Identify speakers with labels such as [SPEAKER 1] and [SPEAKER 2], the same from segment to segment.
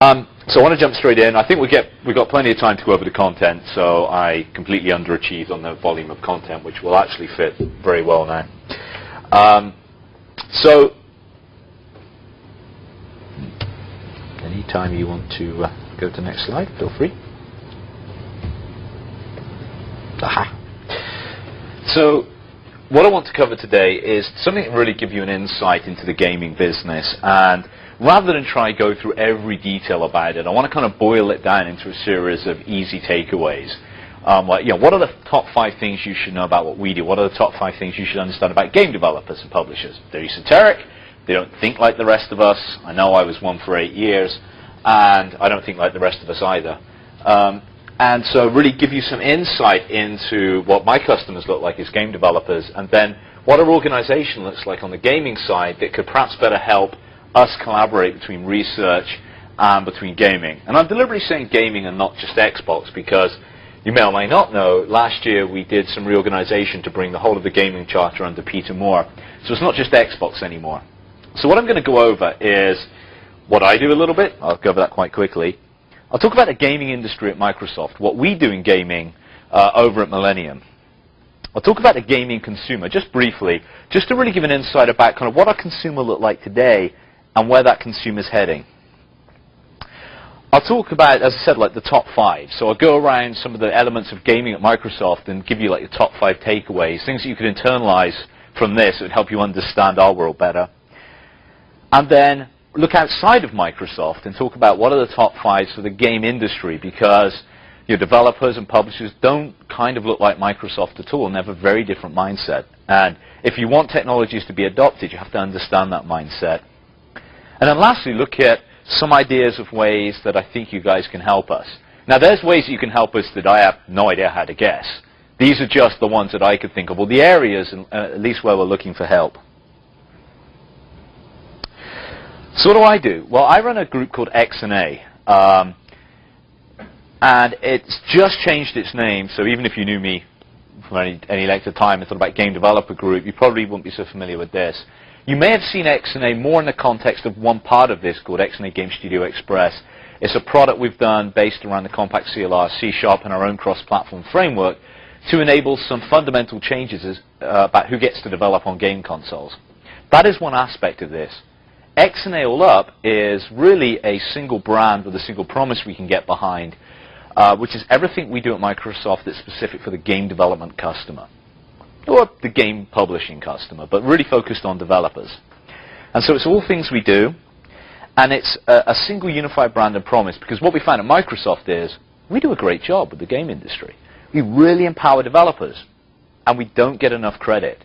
[SPEAKER 1] So I want to jump straight in. I think we've got plenty of time to go over the content, so I completely underachieved on the volume of content, which will actually fit very well now. So anytime you want to go to the next slide, feel free. Aha. So what I want to cover today is something that really give you an insight into the gaming business, and rather than try to go through every detail about it, I want to kind of boil it down into a series of easy takeaways. Like, what are the top 5 things you should know about what we do? What are the top 5 things you should understand about game developers and publishers? They're esoteric. They don't think like the rest of us. I know I was one for 8 years, and I don't think like the rest of us either. And so really give you some insight into what my customers look like as game developers, and then what our organization looks like on the gaming side that could perhaps better help us collaborate between research and between gaming. And I'm deliberately saying gaming and not just Xbox, because you may or may not know, last year we did some reorganization to bring the whole of the gaming charter under Peter Moore. So it's not just Xbox anymore. So what I'm going to go over is what I do a little bit. I'll cover that quite quickly. I'll talk about the gaming industry at Microsoft, what we do in gaming over at Millennium. I'll talk about the gaming consumer, just briefly, just to really give an insight about kind of what our consumer look like today and where that consumer's heading. I'll talk about, as I said, like the top 5. So I'll go around some of the elements of gaming at Microsoft and give you like the top 5 takeaways, things that you could internalize from this that would help you understand our world better. And then look outside of Microsoft and talk about what are the top 5s for the game industry, because your developers and publishers don't kind of look like Microsoft at all and have a very different mindset. And if you want technologies to be adopted, you have to understand that mindset. And then lastly, look at some ideas of ways that I think you guys can help us. Now, there's ways that you can help us that I have no idea how to guess. These are just the ones that I could think of, or the areas, at least where we're looking for help. So what do? Well, I run a group called X&A, and it's just changed its name, so even if you knew me for any length of time and thought about Game Developer Group, you probably wouldn't be so familiar with this. You may have seen X&A more in the context of one part of this called X&A Game Studio Express. It's a product we've done based around the Compact CLR, C#, and our own cross-platform framework to enable some fundamental changes about who gets to develop on game consoles. That is one aspect of this. X&A all up is really a single brand with a single promise we can get behind, which is everything we do at Microsoft that's specific for the game development customer, or the game publishing customer, but really focused on developers. And so it's all things we do, and it's a single unified brand and promise, because what we find at Microsoft is we do a great job with the game industry. We really empower developers, and we don't get enough credit.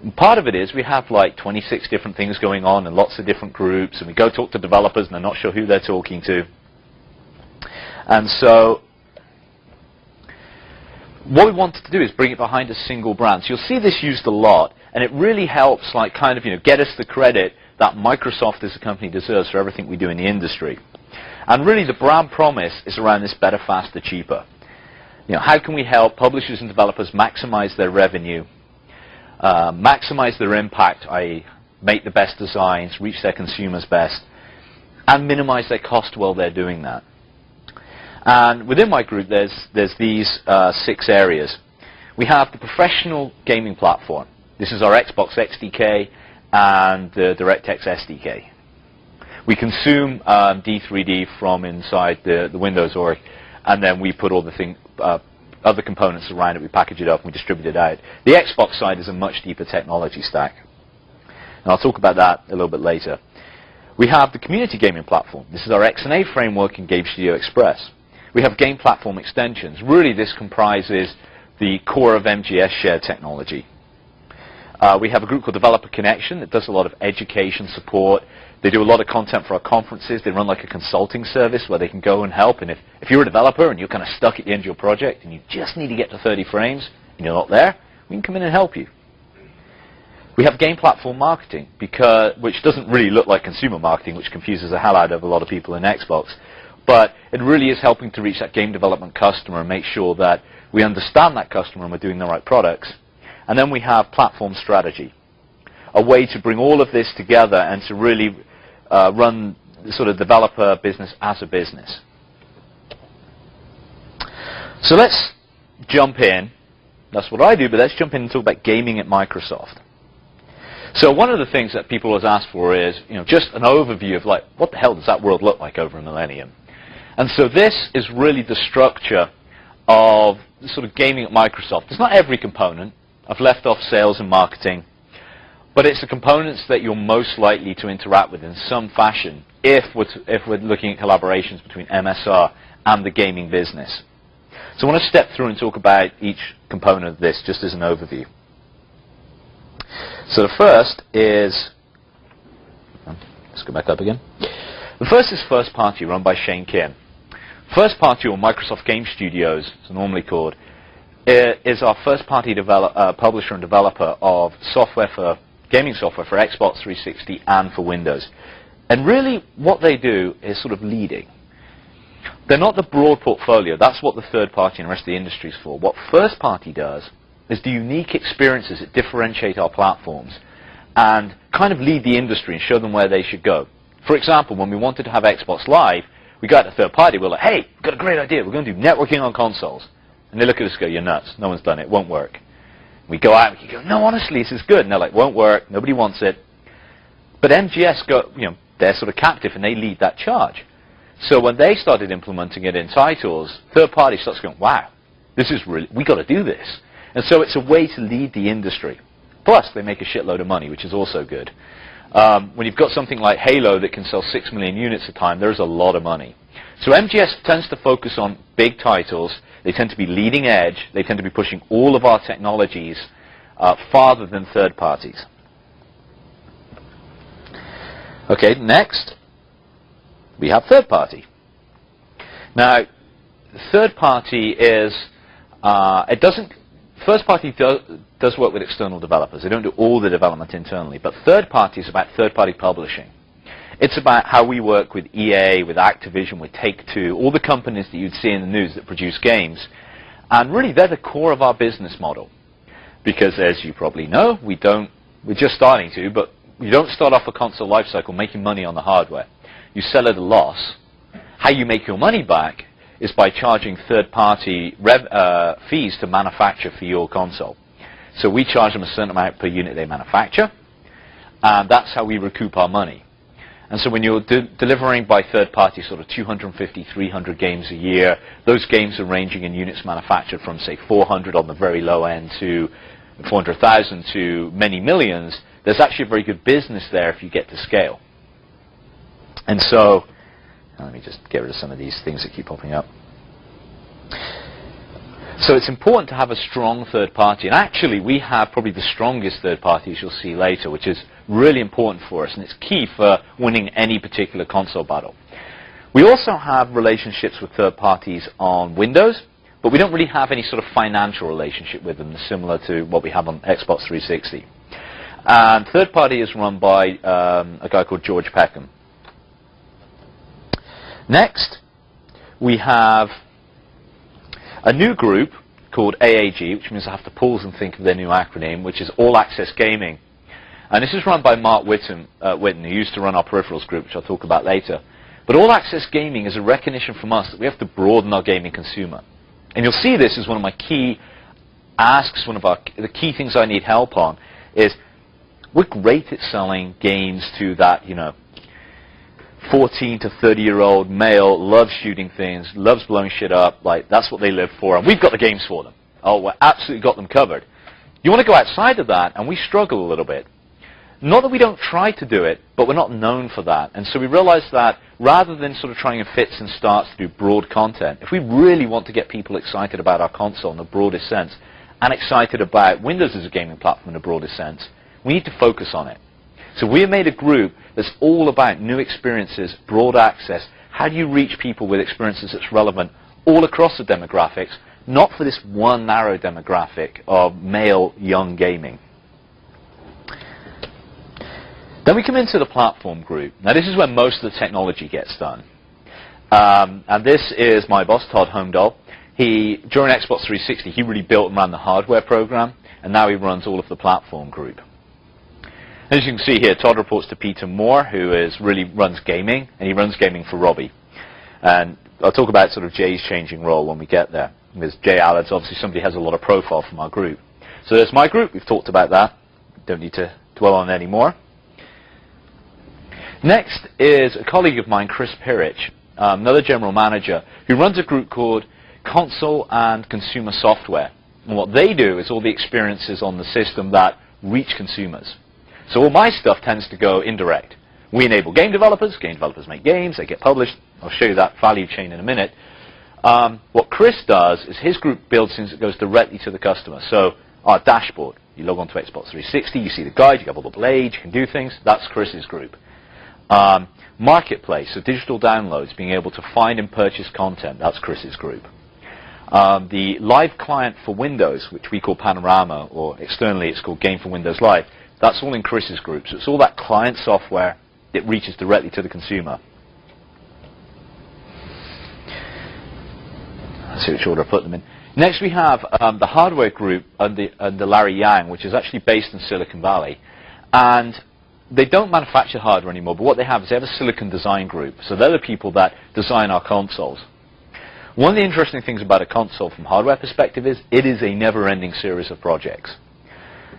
[SPEAKER 1] And part of it is we have like 26 different things going on and lots of different groups, and we go talk to developers and they're not sure who they're talking to. And so what we wanted to do is bring it behind a single brand. So you'll see this used a lot, and it really helps like kind of get us the credit that Microsoft as a company deserves for everything we do in the industry. And really the brand promise is around this better, faster, cheaper. How can we help publishers and developers maximize their revenue, maximize their impact, i.e. make the best designs, reach their consumers best, and minimize their cost while they're doing that. And within my group, there's these 6 areas. We have the professional gaming platform. This is our Xbox XDK and the DirectX SDK. We consume D3D from inside the Windows org, and then we put all the other components around it. We package it up and we distribute it out. The Xbox side is a much deeper technology stack, and I'll talk about that a little bit later. We have the community gaming platform. This is our X&A framework in Game Studio Express. We have game platform extensions. Really, this comprises the core of MGS shared technology. We have a group called Developer Connection that does a lot of education support. They do a lot of content for our conferences. They run like a consulting service where they can go and help. And if you're a developer and you're kind of stuck at the end of your project and you just need to get to 30 frames and you're not there, we can come in and help you. We have game platform marketing, which doesn't really look like consumer marketing, which confuses the hell out of a lot of people in Xbox. But it really is helping to reach that game development customer and make sure that we understand that customer and we're doing the right products. And then we have platform strategy, a way to bring all of this together and to really run the sort of developer business as a business. So let's jump in. That's what I do, but let's jump in and talk about gaming at Microsoft. So one of the things that people always ask for is, just an overview of like, what the hell does that world look like over a millennium? And so this is really the structure of the sort of gaming at Microsoft. It's not every component. I've left off sales and marketing, but it's the components that you're most likely to interact with in some fashion if we're looking at collaborations between MSR and the gaming business. So I want to step through and talk about each component of this just as an overview. So the first is, let's go back up again. The first is First Party, run by Shane Kim. First Party, or Microsoft Game Studios, as it's normally called, is our first-party publisher and developer of gaming software for Xbox 360 and for Windows. And really, what they do is sort of leading. They're not the broad portfolio. That's what the third party and the rest of the industry is for. What First Party does is the unique experiences that differentiate our platforms and kind of lead the industry and show them where they should go. For example, when we wanted to have Xbox Live, we got to third party. We're like, hey, we've got a great idea. We're going to do networking on consoles. And they look at us and go, you're nuts. No one's done it. It won't work. We go out and we go, no, honestly, this is good. And they're like, won't work. Nobody wants it. But MGS they're sort of captive and they lead that charge. So when they started implementing it in titles, third party starts going, wow, this is really, we got to do this. And so it's a way to lead the industry. Plus, they make a shitload of money, which is also good. When you've got something like Halo that can sell 6 million units a time, there's a lot of money. So MGS tends to focus on big titles. They tend to be leading edge. They tend to be pushing all of our technologies farther than third parties. Okay, next, we have third party. Now, third party is, first party does work with external developers. They don't do all the development internally, but third party is about third party publishing. It's about how we work with EA, with Activision, with Take-Two, all the companies that you'd see in the news that produce games. And really, they're the core of our business model. Because as you probably know, we're just starting to, but you don't start off a console lifecycle making money on the hardware. You sell at a loss. How you make your money back is by charging third-party fees to manufacture for your console. So we charge them a certain amount per unit they manufacture, and that's how we recoup our money. And so when you're delivering by third party sort of 250, 300 games a year, those games are ranging in units manufactured from, say, 400 on the very low end to 400,000 to many millions. There's actually a very good business there if you get to scale. And so, let me just get rid of some of these things that keep popping up. So it's important to have a strong third party. And actually, we have probably the strongest third party, as you'll see later, which is really important for us. And it's key for winning any particular console battle. We also have relationships with third parties on Windows, but we don't really have any sort of financial relationship with them, similar to what we have on Xbox 360. And third party is run by a guy called George Peckham. Next, we have a new group called AAG, which means I have to pause and think of their new acronym, which is All Access Gaming. And this is run by Mark Whitten, who used to run our peripherals group, which I'll talk about later. But All Access Gaming is a recognition from us that we have to broaden our gaming consumer. And you'll see this as one of my key asks, the key things I need help on, is we're great at selling games to that, 14 to 30-year-old male, loves shooting things, loves blowing shit up, like that's what they live for, and we've got the games for them. Oh, we've absolutely got them covered. You want to go outside of that, and we struggle a little bit. Not that we don't try to do it, but we're not known for that. And so we realized that rather than sort of trying in fits and starts to do broad content, if we really want to get people excited about our console in the broadest sense, and excited about Windows as a gaming platform in the broadest sense, we need to focus on it. So we have made a group that's all about new experiences, broad access. How do you reach people with experiences that's relevant all across the demographics, not for this one narrow demographic of male young gaming? Then we come into the platform group. Now this is where most of the technology gets done. And this is my boss, Todd Holmdahl. During Xbox 360, he really built and ran the hardware program, and now he runs all of the platform group. As you can see here, Todd reports to Peter Moore, who really runs gaming, and he runs gaming for Robbie. And I'll talk about sort of Jay's changing role when we get there, because Jay Allard's obviously somebody who has a lot of profile from our group. So there's my group. We've talked about that. Don't need to dwell on it anymore. Next is a colleague of mine, Chris Pirich, another general manager, who runs a group called Console and Consumer Software. And what they do is all the experiences on the system that reach consumers. So all my stuff tends to go indirect. We enable game developers make games, they get published. I'll show you that value chain in a minute. What Chris does is his group builds things that goes directly to the customer. So our dashboard, you log on to Xbox 360, you see the guide, you have all the blades, you can do things. That's Chris's group. Marketplace, so digital downloads, being able to find and purchase content, that's Chris's group. The live client for Windows, which we call Panorama, or externally it's called Game for Windows Live, that's all in Chris's group. So it's all that client software that reaches directly to the consumer. Let's see which order I put them in. Next we have the hardware group under Larry Yang, which is actually based in Silicon Valley. And they don't manufacture hardware anymore, but what they have is they have a silicon design group. So they're the people that design our consoles. One of the interesting things about a console from a hardware perspective is it is a never-ending series of projects.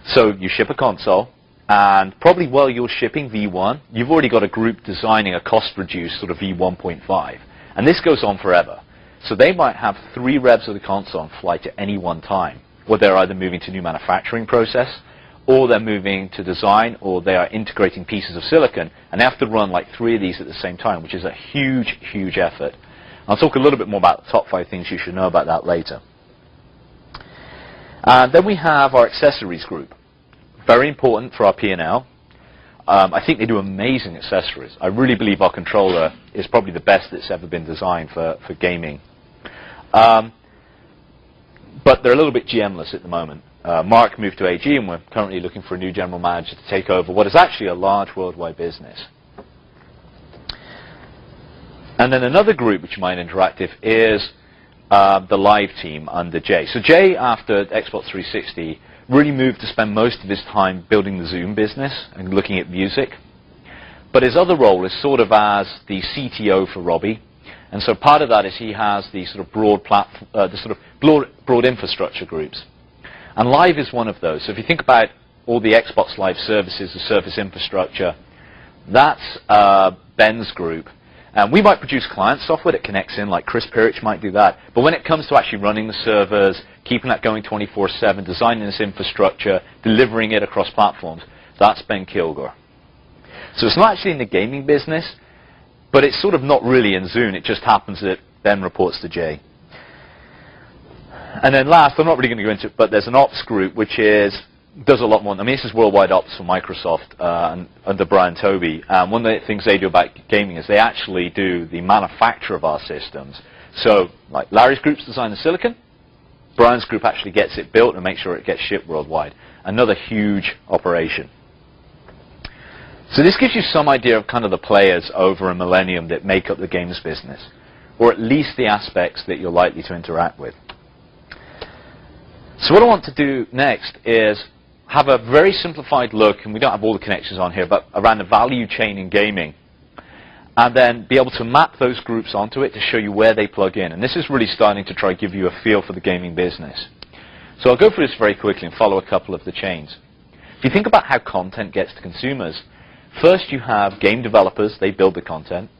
[SPEAKER 1] So you ship a console, and probably while you're shipping V1, you've already got a group designing a cost-reduced sort of V1.5. And this goes on forever. So they might have 3 revs of the console on flight at any one time, where they're either moving to new manufacturing process, or they're moving to design, or they are integrating pieces of silicon, and they have to run like 3 of these at the same time, which is a huge, huge effort. I'll talk a little bit more about the top 5 things you should know about that later. Then we have our accessories group. Very important for our P&L. I think they do amazing accessories. I really believe our controller is probably the best that's ever been designed for gaming. But they're a little bit GM-less at the moment. Mark moved to AG, and we're currently looking for a new general manager to take over what is actually a large worldwide business. And then another group which you might interactive is the live team under Jay. So Jay, after Xbox 360, really moved to spend most of his time building the Zoom business and looking at music. But his other role is sort of as the CTO for Robbie. And so part of that is he has the sort of broad infrastructure groups. And Live is one of those. So if you think about all the Xbox Live services, the service infrastructure, that's Ben's group. And we might produce client software that connects in, like Chris Pirich might do that. But when it comes to actually running the servers, keeping that going 24/7, designing this infrastructure, delivering it across platforms, that's Ben Kilgore. So it's not actually in the gaming business, but it's sort of not really in Zune. It just happens that Ben reports to Jay. And then last, I'm not really going to go into it, but there's an ops group which does a lot more. I mean, this is worldwide ops for Microsoft under Brian Toby. One of the things they do about gaming is they actually do the manufacture of our systems. So, like Larry's group's design the silicon, Brian's group actually gets it built and makes sure it gets shipped worldwide. Another huge operation. So this gives you some idea of kind of the players over a millennium that make up the games business, or at least the aspects that you're likely to interact with. So what I want to do next is have a very simplified look, and we don't have all the connections on here, but around the value chain in gaming, and then be able to map those groups onto it to show you where they plug in. And this is really starting to try to give you a feel for the gaming business. So I'll go through this very quickly and follow a couple of the chains. If you think about how content gets to consumers, first you have game developers, they build the content,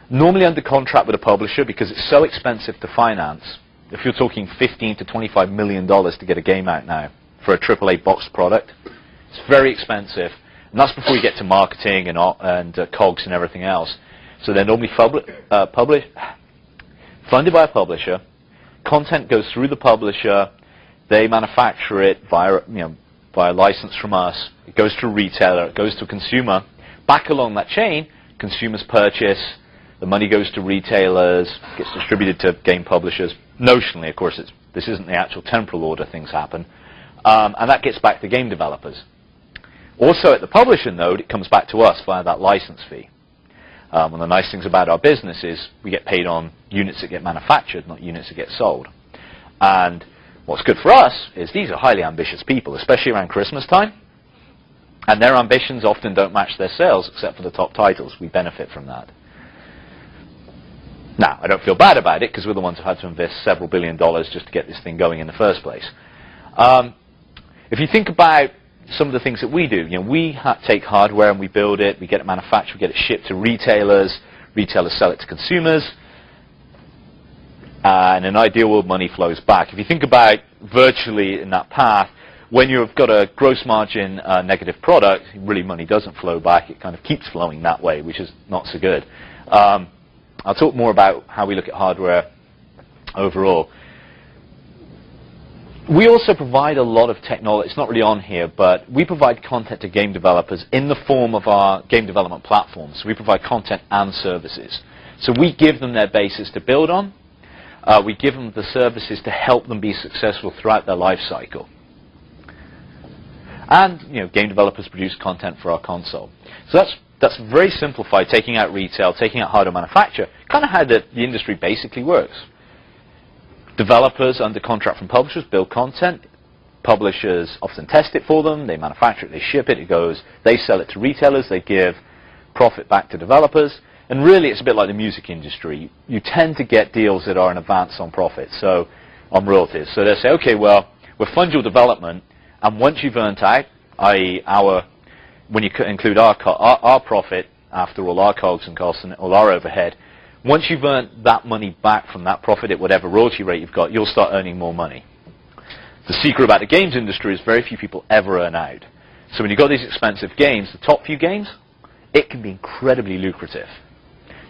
[SPEAKER 1] normally under contract with a publisher because it's so expensive to finance. If you're talking $15 to $25 million to get a game out now for a AAA boxed product, it's very expensive. And that's before you get to marketing and COGS and everything else. So they're normally funded by a publisher. Content goes through the publisher. They manufacture it via license from us. It goes to a retailer. It goes to a consumer. Back along that chain, consumers purchase. The money goes to retailers, gets distributed to game publishers. Notionally, of course, this isn't the actual temporal order things happen. And that gets back to game developers. Also, at the publisher node, it comes back to us via that license fee. One of the nice things about our business is we get paid on units that get manufactured, not units that get sold. And what's good for us is these are highly ambitious people, especially around Christmas time. And their ambitions often don't match their sales, except for the top titles. We benefit from that. Now, I don't feel bad about it, because we're the ones who had to invest several $1 billion just to get this thing going in the first place. If you think about some of the things that we do, we take hardware and we build it, we get it manufactured, we get it shipped to retailers, retailers sell it to consumers, and in an ideal world, money flows back. If you think about virtually in that path, when you've got a gross margin negative product, really money doesn't flow back, it kind of keeps flowing that way, which is not so good. I'll talk more about how we look at hardware overall. We also provide a lot of technology. It's not really on here, but we provide content to game developers in the form of our game development platforms. We provide content and services. So we give them their basis to build on. We give them the services to help them be successful throughout their life cycle. And game developers produce content for our console. So that's very simplified, taking out retail, taking out hardware manufacture, kind of how the industry basically works. Developers under contract from publishers build content. Publishers often test it for them. They manufacture it. They ship it. They sell it to retailers. They give profit back to developers. And really, it's a bit like the music industry. You tend to get deals that are an advance on profit, so on royalties. So they say, okay, well, we'll fund your development, and once you've earned out, i.e., when you include our profit, after all our COGS and costs and all our overhead, once you've earned that money back from that profit at whatever royalty rate you've got, you'll start earning more money. The secret about the games industry is very few people ever earn out. So when you've got these expensive games, the top few games, it can be incredibly lucrative.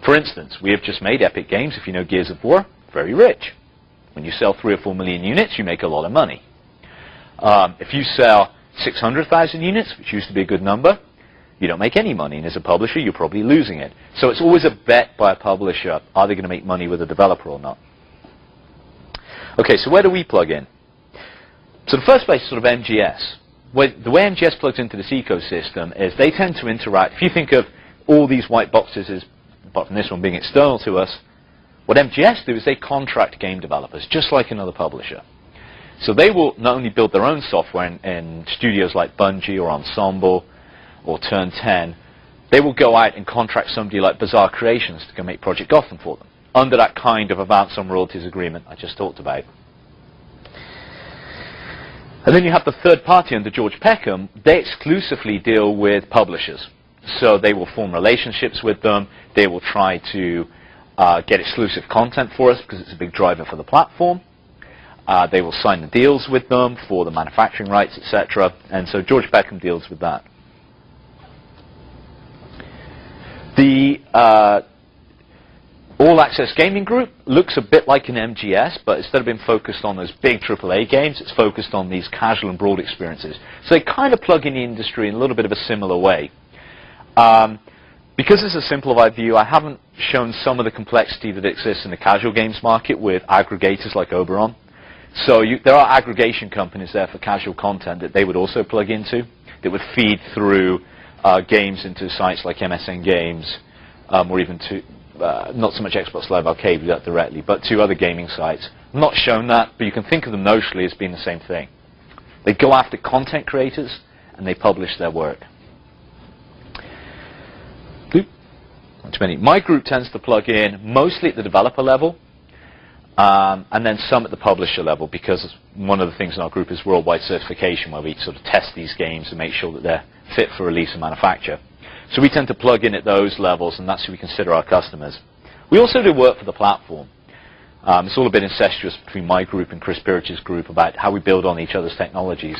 [SPEAKER 1] For instance, we have just made Epic Games, if you know Gears of War, very rich. When you sell 3 or 4 million units, you make a lot of money. If you sell 600,000 units, which used to be a good number, you don't make any money. And as a publisher, you're probably losing it. So it's always a bet by a publisher, are they going to make money with a developer or not? Okay, so where do we plug in? So the first place is sort of MGS. The way MGS plugs into this ecosystem is they tend to interact. If you think of all these white boxes as, apart from this one being external to us, what MGS do is they contract game developers, just like another publisher. So they will not only build their own software in studios like Bungie or Ensemble or Turn 10, they will go out and contract somebody like Bizarre Creations to go make Project Gotham for them, under that kind of advance on royalties agreement I just talked about. And then you have the third party under George Peckham. They exclusively deal with publishers. So they will form relationships with them. They will try to get exclusive content for us because it's a big driver for the platform. They will sign the deals with them for the manufacturing rights, etc. And so George Peckham deals with that. The All Access Gaming Group looks a bit like an MGS, but instead of being focused on those big AAA games, it's focused on these casual and broad experiences. So they kind of plug in the industry in a little bit of a similar way. Because it's a simplified view, I haven't shown some of the complexity that exists in the casual games market with aggregators like Oberon. So there are aggregation companies there for casual content that they would also plug into, that would feed through games into sites like MSN Games, or even to, not so much Xbox Live Arcade, we do that directly, but to other gaming sites. I'm not shown that, but you can think of them notionally as being the same thing. They go after content creators, and they publish their work. My group tends to plug in mostly at the developer level, and then some at the publisher level, because one of the things in our group is worldwide certification, where we sort of test these games and make sure that they're fit for release and manufacture. So we tend to plug in at those levels, and that's who we consider our customers. We also do work for the platform. It's all a bit incestuous between my group and Chris Pirch's group about how we build on each other's technologies.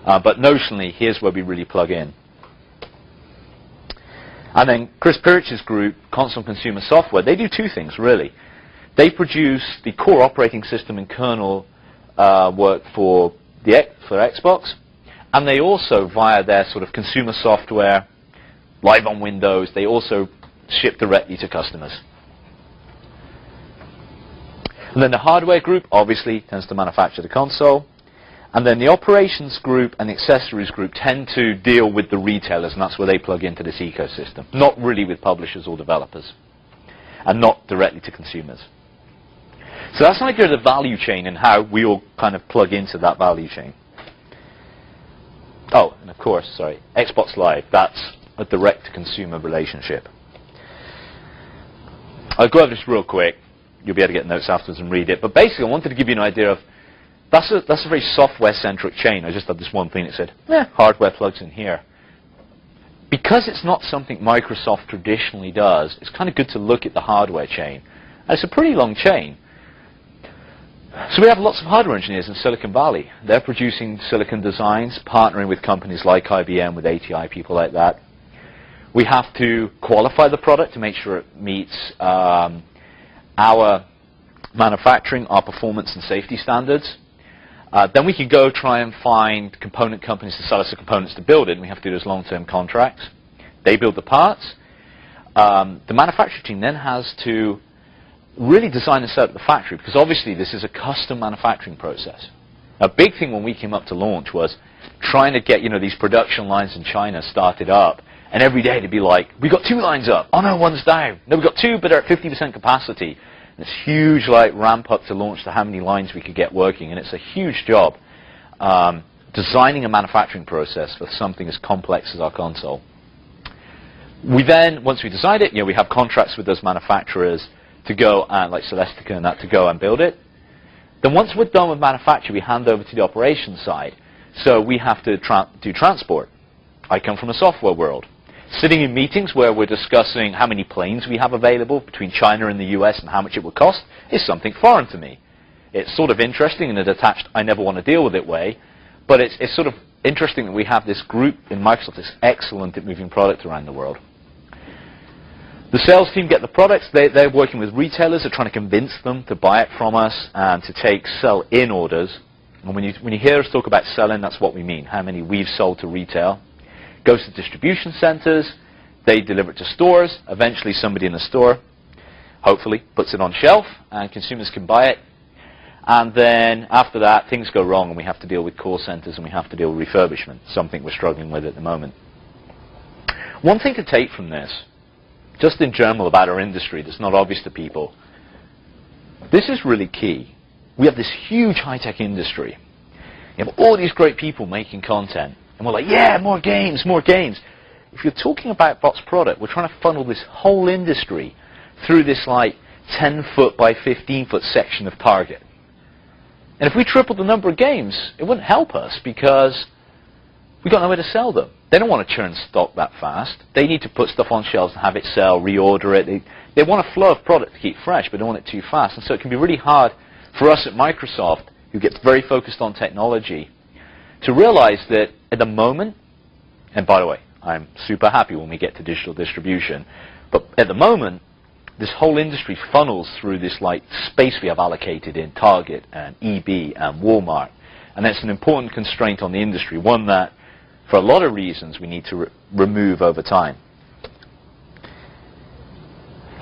[SPEAKER 1] But notionally, here's where we really plug in. And then Chris Pirch's group, Console Consumer Software, they do two things, really. They produce the core operating system and kernel work for Xbox, and they also, via their sort of consumer software, live on Windows, they also ship directly to customers. And then the hardware group, obviously, tends to manufacture the console. And then the operations group and the accessories group tend to deal with the retailers, and that's where they plug into this ecosystem. Not really with publishers or developers, and not directly to consumers. So that's an idea of the value chain and how we all kind of plug into that value chain. Oh, and of course, sorry, Xbox Live. That's a direct-to-consumer relationship. I'll go over this real quick. You'll be able to get notes afterwards and read it. But basically, I wanted to give you an idea of that's a very software-centric chain. I just had this one thing that said, hardware plugs in here. Because it's not something Microsoft traditionally does, it's kind of good to look at the hardware chain. And it's a pretty long chain. So we have lots of hardware engineers in Silicon Valley. They're producing silicon designs, partnering with companies like IBM, with ATI, people like that. We have to qualify the product to make sure it meets our manufacturing, our performance and safety standards. Then we can go try and find component companies to sell us the components to build it, and we have to do those long-term contracts. They build the parts. The manufacturing team then has to really design and set up the factory, because obviously this is a custom manufacturing process. A big thing when we came up to launch was trying to get these production lines in China started up, and every day to be like, we got 2 lines up, oh no, 1's down. No, we got 2, but they're at 50% capacity. And this huge ramp up to launch to how many lines we could get working, and it's a huge job designing a manufacturing process for something as complex as our console. We then, once we decide it, we have contracts with those manufacturers to go and, like Celestica and that, to go and build it. Then once we're done with manufacture, we hand over to the operations side. So we have to do transport. I come from a software world. Sitting in meetings where we're discussing how many planes we have available between China and the US and how much it would cost is something foreign to me. It's sort of interesting in a detached, I never want to deal with it way, but it's sort of interesting that we have this group in Microsoft that's excellent at moving product around the world. The sales team get the products. They're working with retailers. They're trying to convince them to buy it from us and to take sell-in orders. And when you hear us talk about sell-in, that's what we mean, how many we've sold to retail. Goes to distribution centers. They deliver it to stores. Eventually, somebody in a store, hopefully, puts it on shelf, and consumers can buy it. And then after that, things go wrong, and we have to deal with call centers, and we have to deal with refurbishment, something we're struggling with at the moment. One thing to take from this, just in general about our industry that's not obvious to people, this is really key. We have this huge high-tech industry. You have all these great people making content, and we're like, yeah, more games, more games. If you're talking about Bot's product, we're trying to funnel this whole industry through this 10-foot by 15-foot section of target. And if we tripled the number of games, it wouldn't help us because we got nowhere to sell them. They don't want to churn stock that fast. They need to put stuff on shelves and have it sell, reorder it. They want a flow of product to keep fresh, but don't want it too fast. And so it can be really hard for us at Microsoft, who gets very focused on technology, to realize that at the moment, and by the way, I'm super happy when we get to digital distribution, but at the moment, this whole industry funnels through this space we have allocated in Target and EB and Walmart. And that's an important constraint on the industry, one that, for a lot of reasons, we need to remove over time.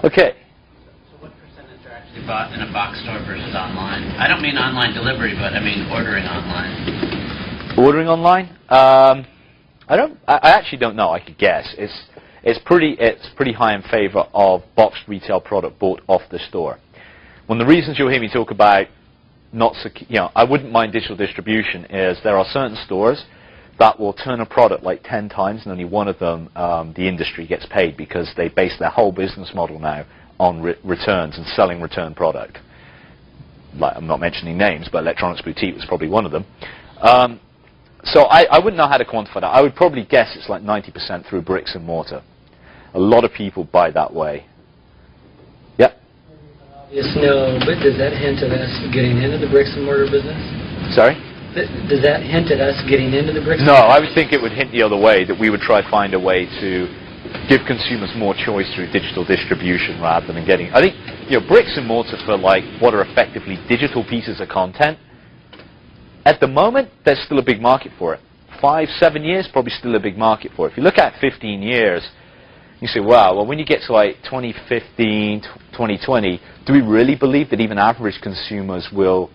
[SPEAKER 1] Okay.
[SPEAKER 2] So what percentage are actually bought in a box store versus online? I don't mean online delivery, but I mean ordering online.
[SPEAKER 1] Ordering online? I actually don't know. I could guess. It's pretty high in favor of boxed retail product bought off the store. One of the reasons you'll hear me talk about I wouldn't mind digital distribution is there are certain stores that will turn a product 10 times, and only one of them the industry gets paid because they base their whole business model now on returns and selling return product. I'm not mentioning names, but Electronics Boutique was probably one of them. So I wouldn't know how to quantify that. I would probably guess it's 90% through bricks and mortar. A lot of people buy that way. Yep.
[SPEAKER 3] Yes, no, but does that hint at us getting into the bricks and mortar business?
[SPEAKER 1] Sorry?
[SPEAKER 3] Does that hint at us getting into the bricks and
[SPEAKER 1] No,
[SPEAKER 3] mortar?
[SPEAKER 1] I would think it would hint the other way, that we would try to find a way to give consumers more choice through digital distribution rather than getting... I think, bricks and mortar for what are effectively digital pieces of content, at the moment, there's still a big market for it. 5, 7 years, probably still a big market for it. If you look at 15 years, you say, wow, well, when you get to 2015, 2020, do we really believe that even average consumers who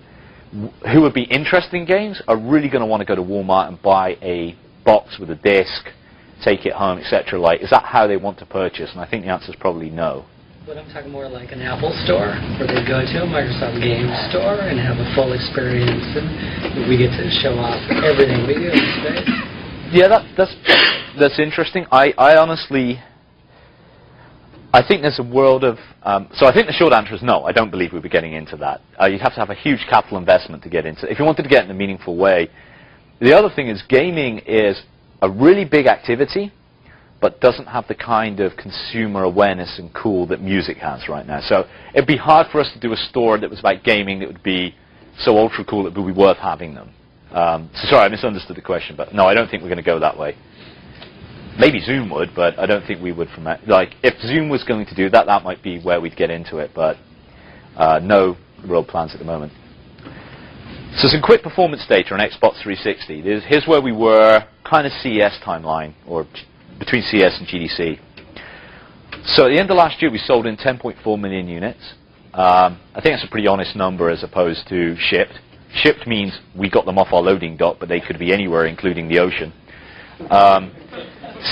[SPEAKER 1] would be interested in games are really going to want to go to Walmart and buy a box with a disc, take it home, etc.? Is that how they want to purchase? And I think the answer is probably no.
[SPEAKER 3] But I'm talking more like an Apple store, where they go to a Microsoft Games store and have a full experience, and we get to show off everything we do in space.
[SPEAKER 1] Yeah, that's interesting. I honestly, I think there's a world of. So I think the short answer is no. I don't believe we'll be getting into that. You'd have to have a huge capital investment to get into. If you wanted to get in a meaningful way, the other thing is gaming is a really big activity, but doesn't have the kind of consumer awareness and cool that music has right now. So it'd be hard for us to do a store that was about gaming that would be so ultra cool it would be worth having them. So sorry, I misunderstood the question, but no, I don't think we're going to go that way. Maybe Zoom would, but I don't think we would from that. Like, if Zoom was going to do that, that might be where we'd get into it, but no real plans at the moment. So some quick performance data on Xbox 360. Here's where we were, kind of CES timeline, or between CES and GDC. So at the end of last year, we sold in 10.4 million units. I think that's a pretty honest number as opposed to shipped. Shipped means we got them off our loading dock, but they could be anywhere, including the ocean.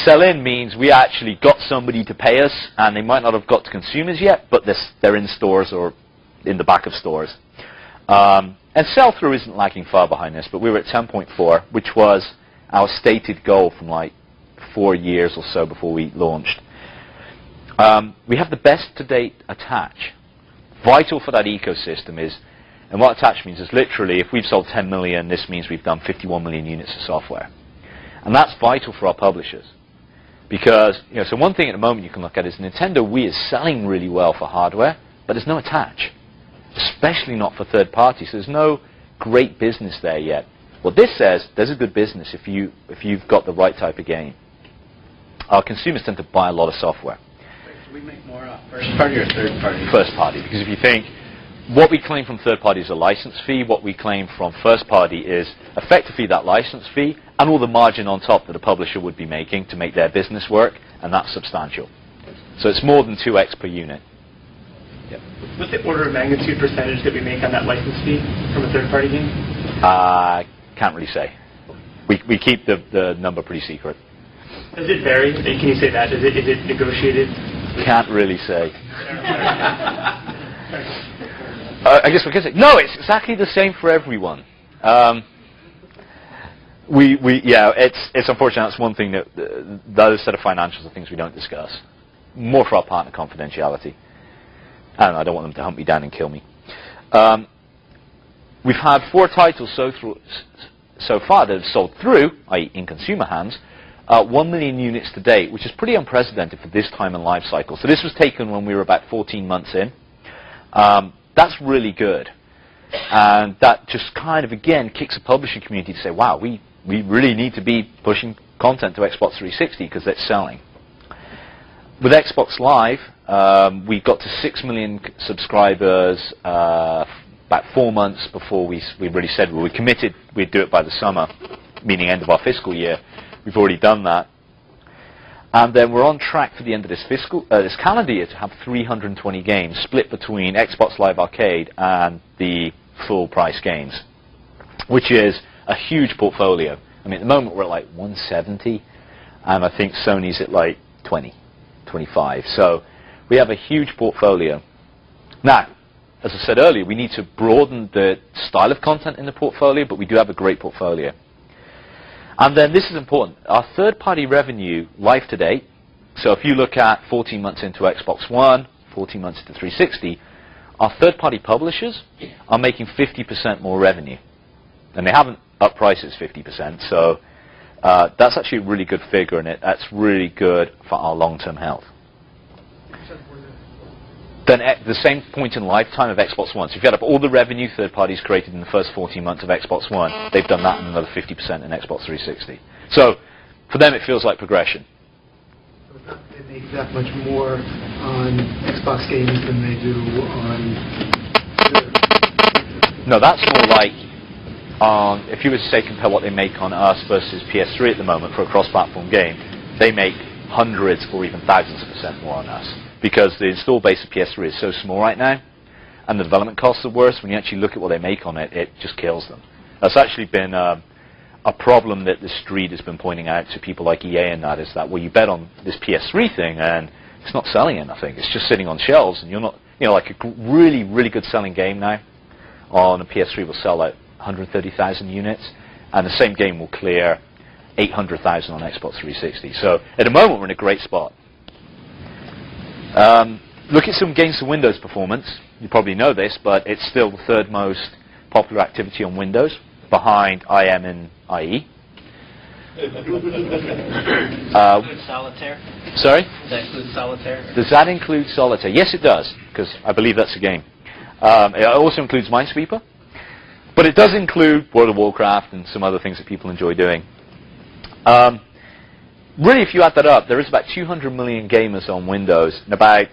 [SPEAKER 1] Sell-in means we actually got somebody to pay us, and they might not have got to consumers yet, but they're in stores or in the back of stores. And sell-through isn't lagging far behind this, but we were at 10.4, which was our stated goal from like 4 years or so before we launched. We have the best to date attach. Vital for that ecosystem is, and what attach means is literally if we've sold 10 million, this means we've done 51 million units of software. And that's vital for our publishers. Because, so one thing at the moment you can look at is Nintendo Wii is selling really well for hardware, but there's no attach. Especially not for third parties. There's no great business there yet. What this says, there's a good business if you've got the right type of game. Our consumers tend to buy a lot of software.
[SPEAKER 2] Do we make more first party or third party?
[SPEAKER 1] First party, because if you think, what we claim from third party is a license fee, what we claim from first party is effectively that license fee and all the margin on top that a publisher would be making to make their business work, and that's substantial. So it's more than 2x per unit.
[SPEAKER 4] Yep. What's the order of magnitude percentage that we make on that license fee from a third party game?
[SPEAKER 1] Can't really say. We keep the number pretty secret.
[SPEAKER 4] Does it vary? Can you say that? Is it negotiated?
[SPEAKER 1] Can't really say. I guess we can say no. It's exactly the same for everyone. It's unfortunate. That's one thing that those set of financials are things we don't discuss. More for our partner confidentiality. I don't want them to hunt me down and kill me. We've had 4 titles so far that have sold through, i.e. in consumer hands, 1 million units to date, which is pretty unprecedented for this time in life cycle. So this was taken when we were about 14 months in. That's really good. And that just kind of, again, kicks the publishing community to say, wow, we really need to be pushing content to Xbox 360 because it's selling. With Xbox Live, we got to 6 million subscribers about 4 months before we really said we committed we'd do it by the summer, meaning end of our fiscal year. We've already done that. And then we're on track for the end of this calendar year to have 320 games split between Xbox Live Arcade and the full price games, which is a huge portfolio. I mean, at the moment we're at like 170, and I think Sony's at like 20, 25. So we have a huge portfolio. Now, as I said earlier, we need to broaden the style of content in the portfolio, but we do have a great portfolio. And then this is important. Our third-party revenue, life to date, so if you look at 14 months into Xbox One, 14 months into 360, our third-party publishers are making 50% more revenue. And they haven't upped prices 50%, so that's actually a really good figure, and that's really good for our long-term health. Then at the same point in lifetime of Xbox One. So if you add up all the revenue third parties created in the first 14 months of Xbox One, they've done that and another 50% in Xbox 360. So for them it feels like progression.
[SPEAKER 5] So it's not that they make that much more on Xbox games than they do on...
[SPEAKER 1] No, that's more like, if you were to say compare what they make on us versus PS3 at the moment for a cross-platform game, they make hundreds or even thousands of % more on us. Because the install base of PS3 is so small right now, and the development costs are worse. When you actually look at what they make on it, it just kills them. That's actually been a problem that the street has been pointing out to people like EA, and that is that, well, you bet on this PS3 thing, and it's not selling anything. It's just sitting on shelves, and you're not, like a really, really good selling game now on a PS3 will sell like 130,000 units, and the same game will clear 800,000 on Xbox 360. So at the moment, we're in a great spot. Look at some games for Windows performance. You probably know this, but it's still the third most popular activity on Windows, behind IM and IE.
[SPEAKER 2] Solitaire?
[SPEAKER 1] Sorry?
[SPEAKER 2] Does that include Solitaire?
[SPEAKER 1] Does that include Solitaire? Yes, it does, because I believe that's a game. It also includes Minesweeper, but it does include World of Warcraft and some other things that people enjoy doing. Really, if you add that up, there is about 200 million gamers on Windows, and about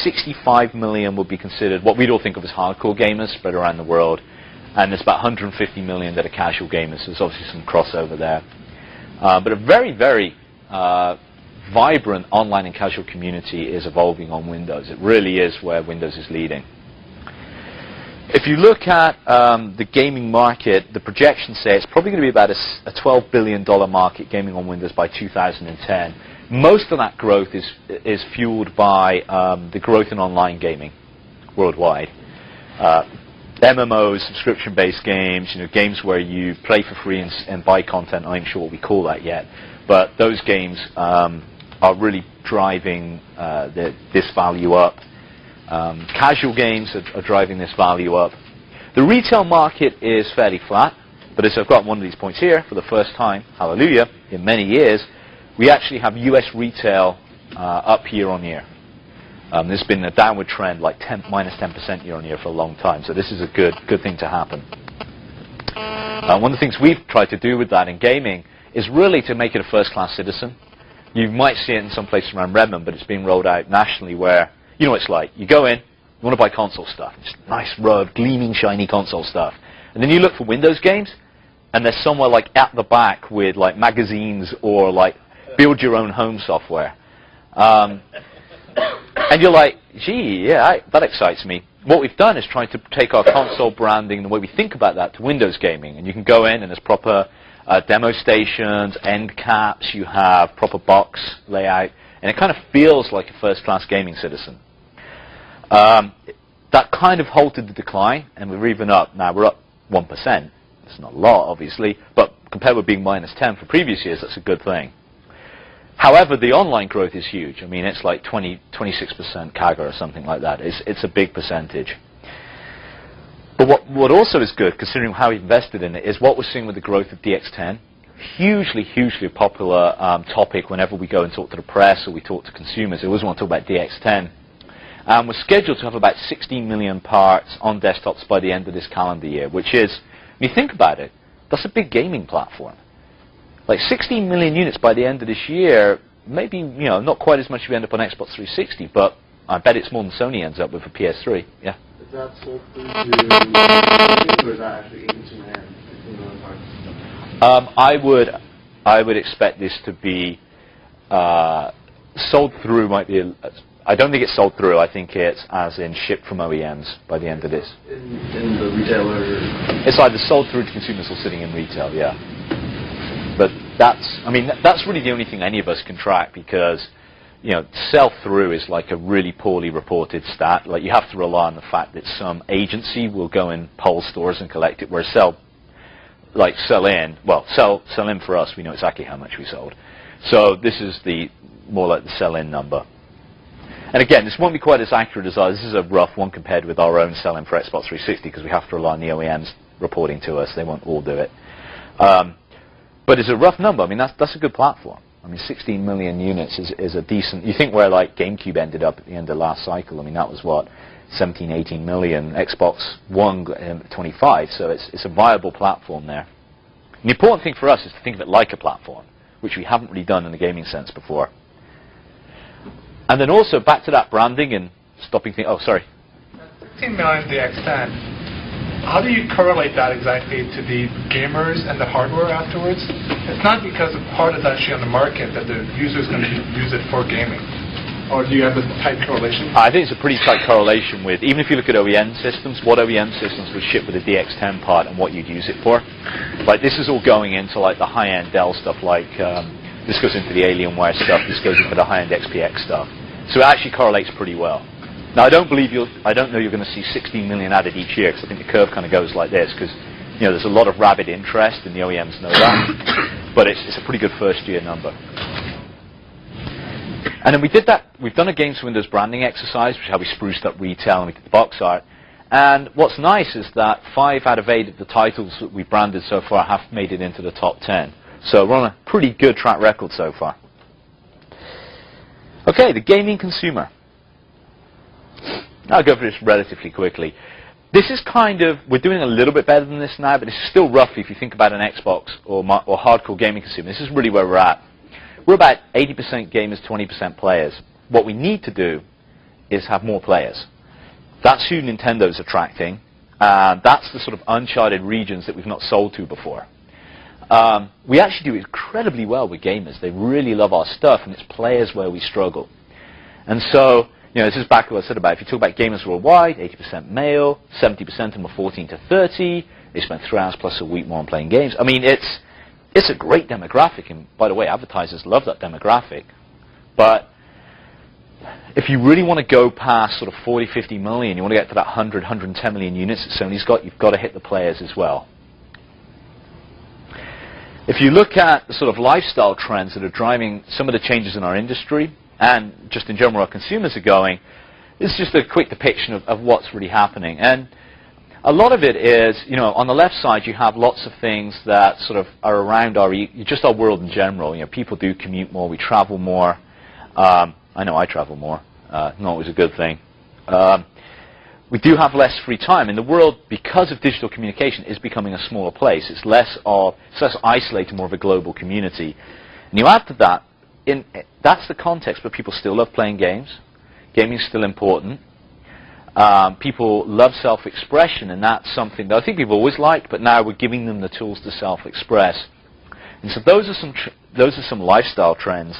[SPEAKER 1] 65 million would be considered what we'd all think of as hardcore gamers spread around the world, and there's about 150 million that are casual gamers, so there's obviously some crossover there. But a very, very vibrant online and casual community is evolving on Windows. It really is where Windows is leading. If you look at the gaming market, the projections say it's probably going to be about a $12 billion market gaming on Windows by 2010. Most of that growth is fueled by the growth in online gaming worldwide. MMOs, subscription-based games, games where you play for free and buy content. I'm not sure what we call that yet, but those games are really driving this value up. Casual games are driving this value up. The retail market is fairly flat, but as I've got one of these points here, for the first time, hallelujah, in many years, we actually have US retail up year on year. There's been a downward trend, like minus 10% year on year for a long time, so this is a good thing to happen. One of the things we've tried to do with that in gaming is really to make it a first-class citizen. You might see it in some places around Redmond, but it's being rolled out nationally where, you know what it's like, you go in, you want to buy console stuff, it's nice, rugged, gleaming, shiny console stuff, and then you look for Windows games, and there's somewhere like at the back with like magazines or like build your own home software. And you're like, gee, yeah, that excites me. What we've done is try to take our console branding and the way we think about that to Windows gaming. And you can go in and there's proper demo stations, end caps, you have proper box layout, and it kind of feels like a first-class gaming citizen. That kind of halted the decline, and we're even up. Now, we're up 1%. It's not a lot, obviously, but compared with being minus 10 for previous years, that's a good thing. However, the online growth is huge. I mean, it's like 26% CAGR or something like that. It's a big percentage. But what also is good, considering how we invested in it, is what we're seeing with the growth of DX10. Hugely, hugely popular topic whenever we go and talk to the press or we talk to consumers. They always want to talk about DX10. We're scheduled to have about 16 million parts on desktops by the end of this calendar year, which is, when you think about it, that's a big gaming platform. Like 16 million units by the end of this year, maybe not quite as much if you end up on Xbox 360, but I bet it's more than Sony ends up with for PS3. Yeah.
[SPEAKER 5] Is that sold through to or is that actually into parts?
[SPEAKER 1] I would expect this to be sold through. Might be. I don't think it's sold through. I think it's as in shipped from OEMs by the end of this.
[SPEAKER 5] In the retailer.
[SPEAKER 1] It's either sold through to consumers or sitting in retail. Yeah. But that's really the only thing any of us can track because, sell-through is like a really poorly reported stat. Like you have to rely on the fact that some agency will go in poll stores and collect it, whereas sell in for us, we know exactly how much we sold. So this is more like the sell-in number. And again, this won't be quite as accurate as ours. This is a rough one compared with our own sell-in for Xbox 360 because we have to rely on the OEMs reporting to us. They won't all do it. But it's a rough number. I mean, that's a good platform. I mean, 16 million units is a decent. You think where like GameCube ended up at the end of last cycle. I mean, that was what 17, 18 million. Xbox One 25. So it's a viable platform there. And the important thing for us is to think of it like a platform, which we haven't really done in the gaming sense before. And then also back to that branding and stopping things. Oh, sorry.
[SPEAKER 6] 16 million DX10. How do you correlate that exactly to the gamers and the hardware afterwards? It's not because the part is actually on the market that the user is going to use it for gaming. Or do you have a tight correlation?
[SPEAKER 1] I think it's a pretty tight correlation with, even if you look at OEM systems, what OEM systems would ship with a DX10 part and what you'd use it for. Like this is all going into like the high-end Dell stuff, like this goes into the Alienware stuff, this goes into the high-end XPX stuff. So it actually correlates pretty well. Now, I don't know you're going to see 16 million added each year because I think the curve kind of goes like this because there's a lot of rabid interest, and the OEMs know that. But it's a pretty good first-year number. And then we did that. We've done a Games for Windows branding exercise, which is how we spruced up retail and we did the box art. And what's nice is that 5 out of 8 of the titles that we've branded so far have made it into the top 10. So we're on a pretty good track record so far. Okay, the gaming consumer. I'll go through this relatively quickly. This is we're doing a little bit better than this now, but it's still roughly, if you think about an Xbox or hardcore gaming consumer, this is really where we're at. We're about 80% gamers, 20% players. What we need to do is have more players. That's who Nintendo's attracting. That's the sort of uncharted regions that we've not sold to before. We actually do incredibly well with gamers. They really love our stuff, and it's players where we struggle. And so, this is back to what I said about, if you talk about gamers worldwide, 80% male, 70% of them are 14 to 30. They spend 3 hours plus a week more on playing games. I mean, it's a great demographic, and by the way, advertisers love that demographic. But if you really want to go past sort of 40, 50 million, you want to get to that 100, 110 million units that Sony's got, you've got to hit the players as well. If you look at the sort of lifestyle trends that are driving some of the changes in our industry, and just in general where our consumers are going, this is just a quick depiction of what's really happening. And a lot of it is, on the left side you have lots of things that sort of are around just our world in general. People do commute more, we travel more. I know I travel more, not always a good thing. We do have less free time. And the world, because of digital communication, is becoming a smaller place. It's less isolated, more of a global community. And you add to that, that's the context, but people still love playing games. Gaming is still important. People love self-expression, and that's something that I think we've always liked, but now we're giving them the tools to self-express. And so those are some lifestyle trends.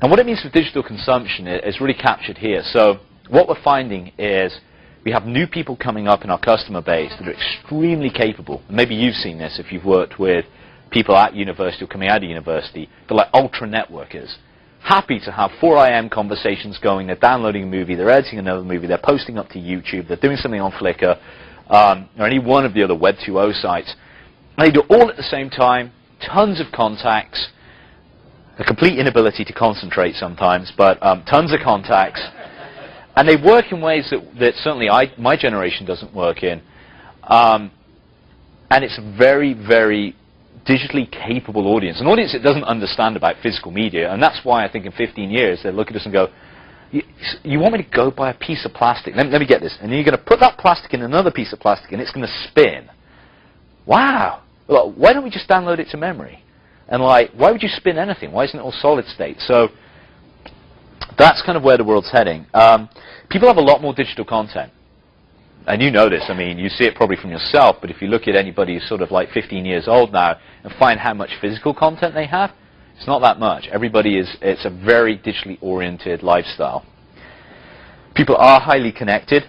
[SPEAKER 1] And what it means for digital consumption is really captured here. So what we're finding is we have new people coming up in our customer base that are extremely capable. And maybe you've seen this if you've worked with people at university or coming out of university. They're like ultra networkers. Happy to have 4 a.m. conversations going. They're downloading a movie, they're editing another movie, they're posting up to YouTube, they're doing something on Flickr, or any one of the other Web 2.0 sites. And they do it all at the same time, tons of contacts, a complete inability to concentrate sometimes, but tons of contacts. And they work in ways that certainly my generation doesn't work in. And it's a very, very digitally capable audience, an audience that doesn't understand about physical media, and that's why I think in 15 years they look at us and go, you want me to go buy a piece of plastic? Let me get this. And then you're going to put that plastic in another piece of plastic and it's going to spin. Wow. Well, why don't we just download it to memory? And why would you spin anything? Why isn't it all solid state? So that's kind of where the world's heading. People have a lot more digital content. And you know this, you see it probably from yourself, but if you look at anybody who's sort of like 15 years old now and find how much physical content they have, it's not that much. It's a very digitally oriented lifestyle. People are highly connected.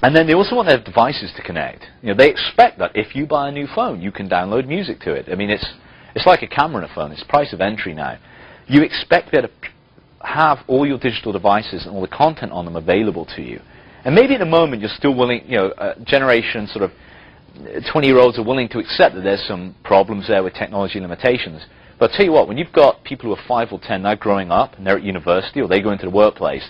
[SPEAKER 1] And then they also want their devices to connect. They expect that if you buy a new phone, you can download music to it. It's like a camera in a phone. It's price of entry now. You expect to have all your digital devices and all the content on them available to you. And maybe at the moment you're still willing, generation sort of 20-year-olds are willing to accept that there's some problems there with technology limitations. But I'll tell you what, when you've got people who are 5 or 10 now growing up and they're at university or they go into the workplace,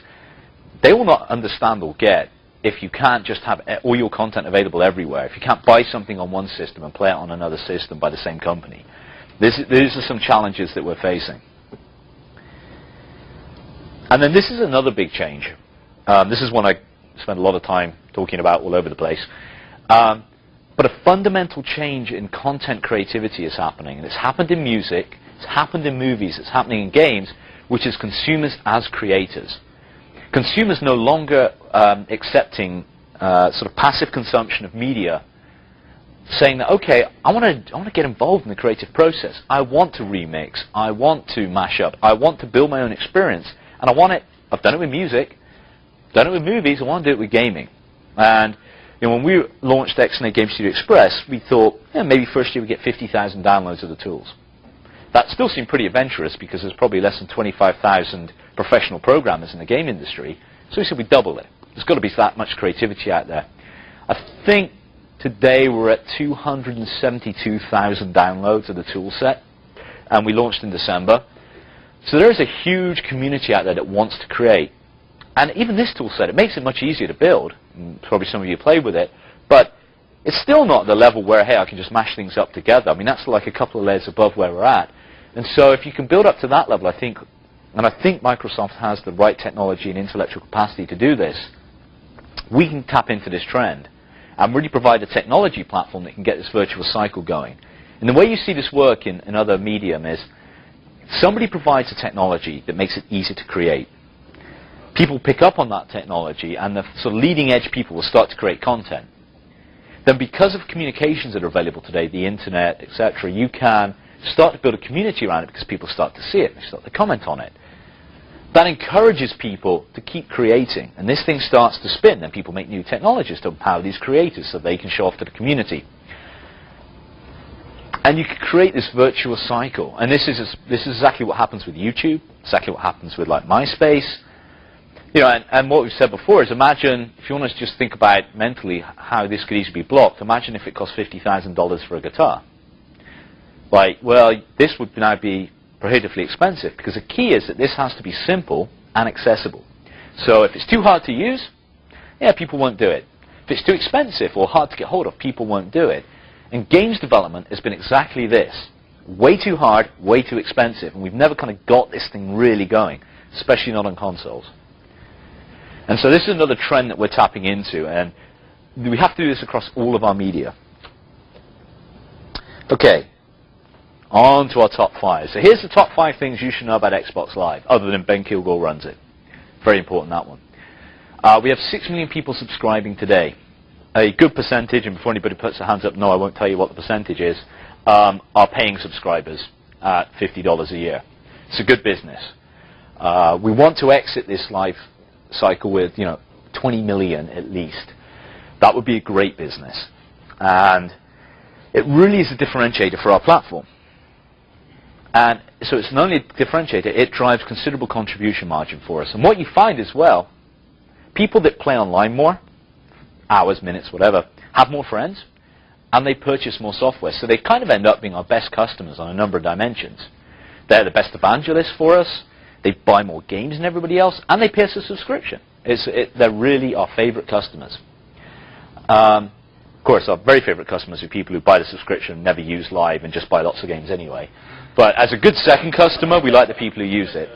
[SPEAKER 1] they will not understand or get if you can't just have all your content available everywhere, if you can't buy something on one system and play it on another system by the same company. These are some challenges that we're facing. And then this is another big change. This is one I spend a lot of time talking about all over the place. But a fundamental change in content creativity is happening. And it's happened in music, it's happened in movies, it's happening in games, which is consumers as creators. Consumers no longer accepting sort of passive consumption of media, saying that, okay, I want to get involved in the creative process. I want to remix. I want to mash up. I want to build my own experience. And I want it. I've done it with music. Done it with movies. I want to do it with gaming. And when we launched XNA Game Studio Express, we thought maybe first year we get 50,000 downloads of the tools. That still seemed pretty adventurous because there's probably less than 25,000 professional programmers in the game industry. So we said we'd double it. There's got to be that much creativity out there. I think Today we're at 272,000 downloads of the tool set, and we launched in December. So there is a huge community out there that wants to create. And even this tool set, it makes it much easier to build. Probably some of you play with it, but it's still not at the level where, hey, I can just mash things up together. I mean, that's like a couple of layers above where we're at. And so if you can build up to that level, I think Microsoft has the right technology and intellectual capacity to do this, we can tap into this trend and really provide a technology platform that can get this virtuous cycle going. And the way you see this work in other medium is somebody provides a technology that makes it easy to create. People pick up on that technology, and the sort of leading edge people will start to create content. Then because of communications that are available today, the internet, etc., you can start to build a community around it because people start to see it, they start to comment on it. That encourages people to keep creating, and this thing starts to spin. Then people make new technologies to empower these creators so they can show off to the community. And you can create this virtuous cycle. And this is exactly what happens with YouTube, exactly what happens with like MySpace. You know, and what we've said before is, imagine, if you want to just think about mentally how this could easily be blocked, imagine if it cost $50,000 for a guitar. Like, well, this would now be prohibitively expensive, because the key is that this has to be simple and accessible. So if it's too hard to use, yeah, people won't do it. If it's too expensive or hard to get hold of, people won't do it. And games development has been exactly this. Way too hard, way too expensive, and we've never kind of got this thing really going, especially not on consoles. And so this is another trend that we're tapping into, and we have to do this across all of our media. Okay, on to our top 5. So here's the top 5 things you should know about Xbox Live, other than Ben Kilgore runs it. Very important, that one. We have 6 million people subscribing today. A good percentage, and before anybody puts their hands up, no, I won't tell you what the percentage is, are paying subscribers at $50 a year. It's a good business. We want to exit this life cycle with, 20 million at least. That would be a great business. And it really is a differentiator for our platform. And so it's not only a differentiator, it drives considerable contribution margin for us. And what you find as well, people that play online more, hours, minutes, whatever, have more friends, and they purchase more software. So they kind of end up being our best customers on a number of dimensions. They're the best evangelists for us, they buy more games than everybody else, and they pay us a subscription. They're really our favorite customers. Of course, our very favorite customers are people who buy the subscription, never use Live, and just buy lots of games anyway. But as a good second customer, we like the people who use it.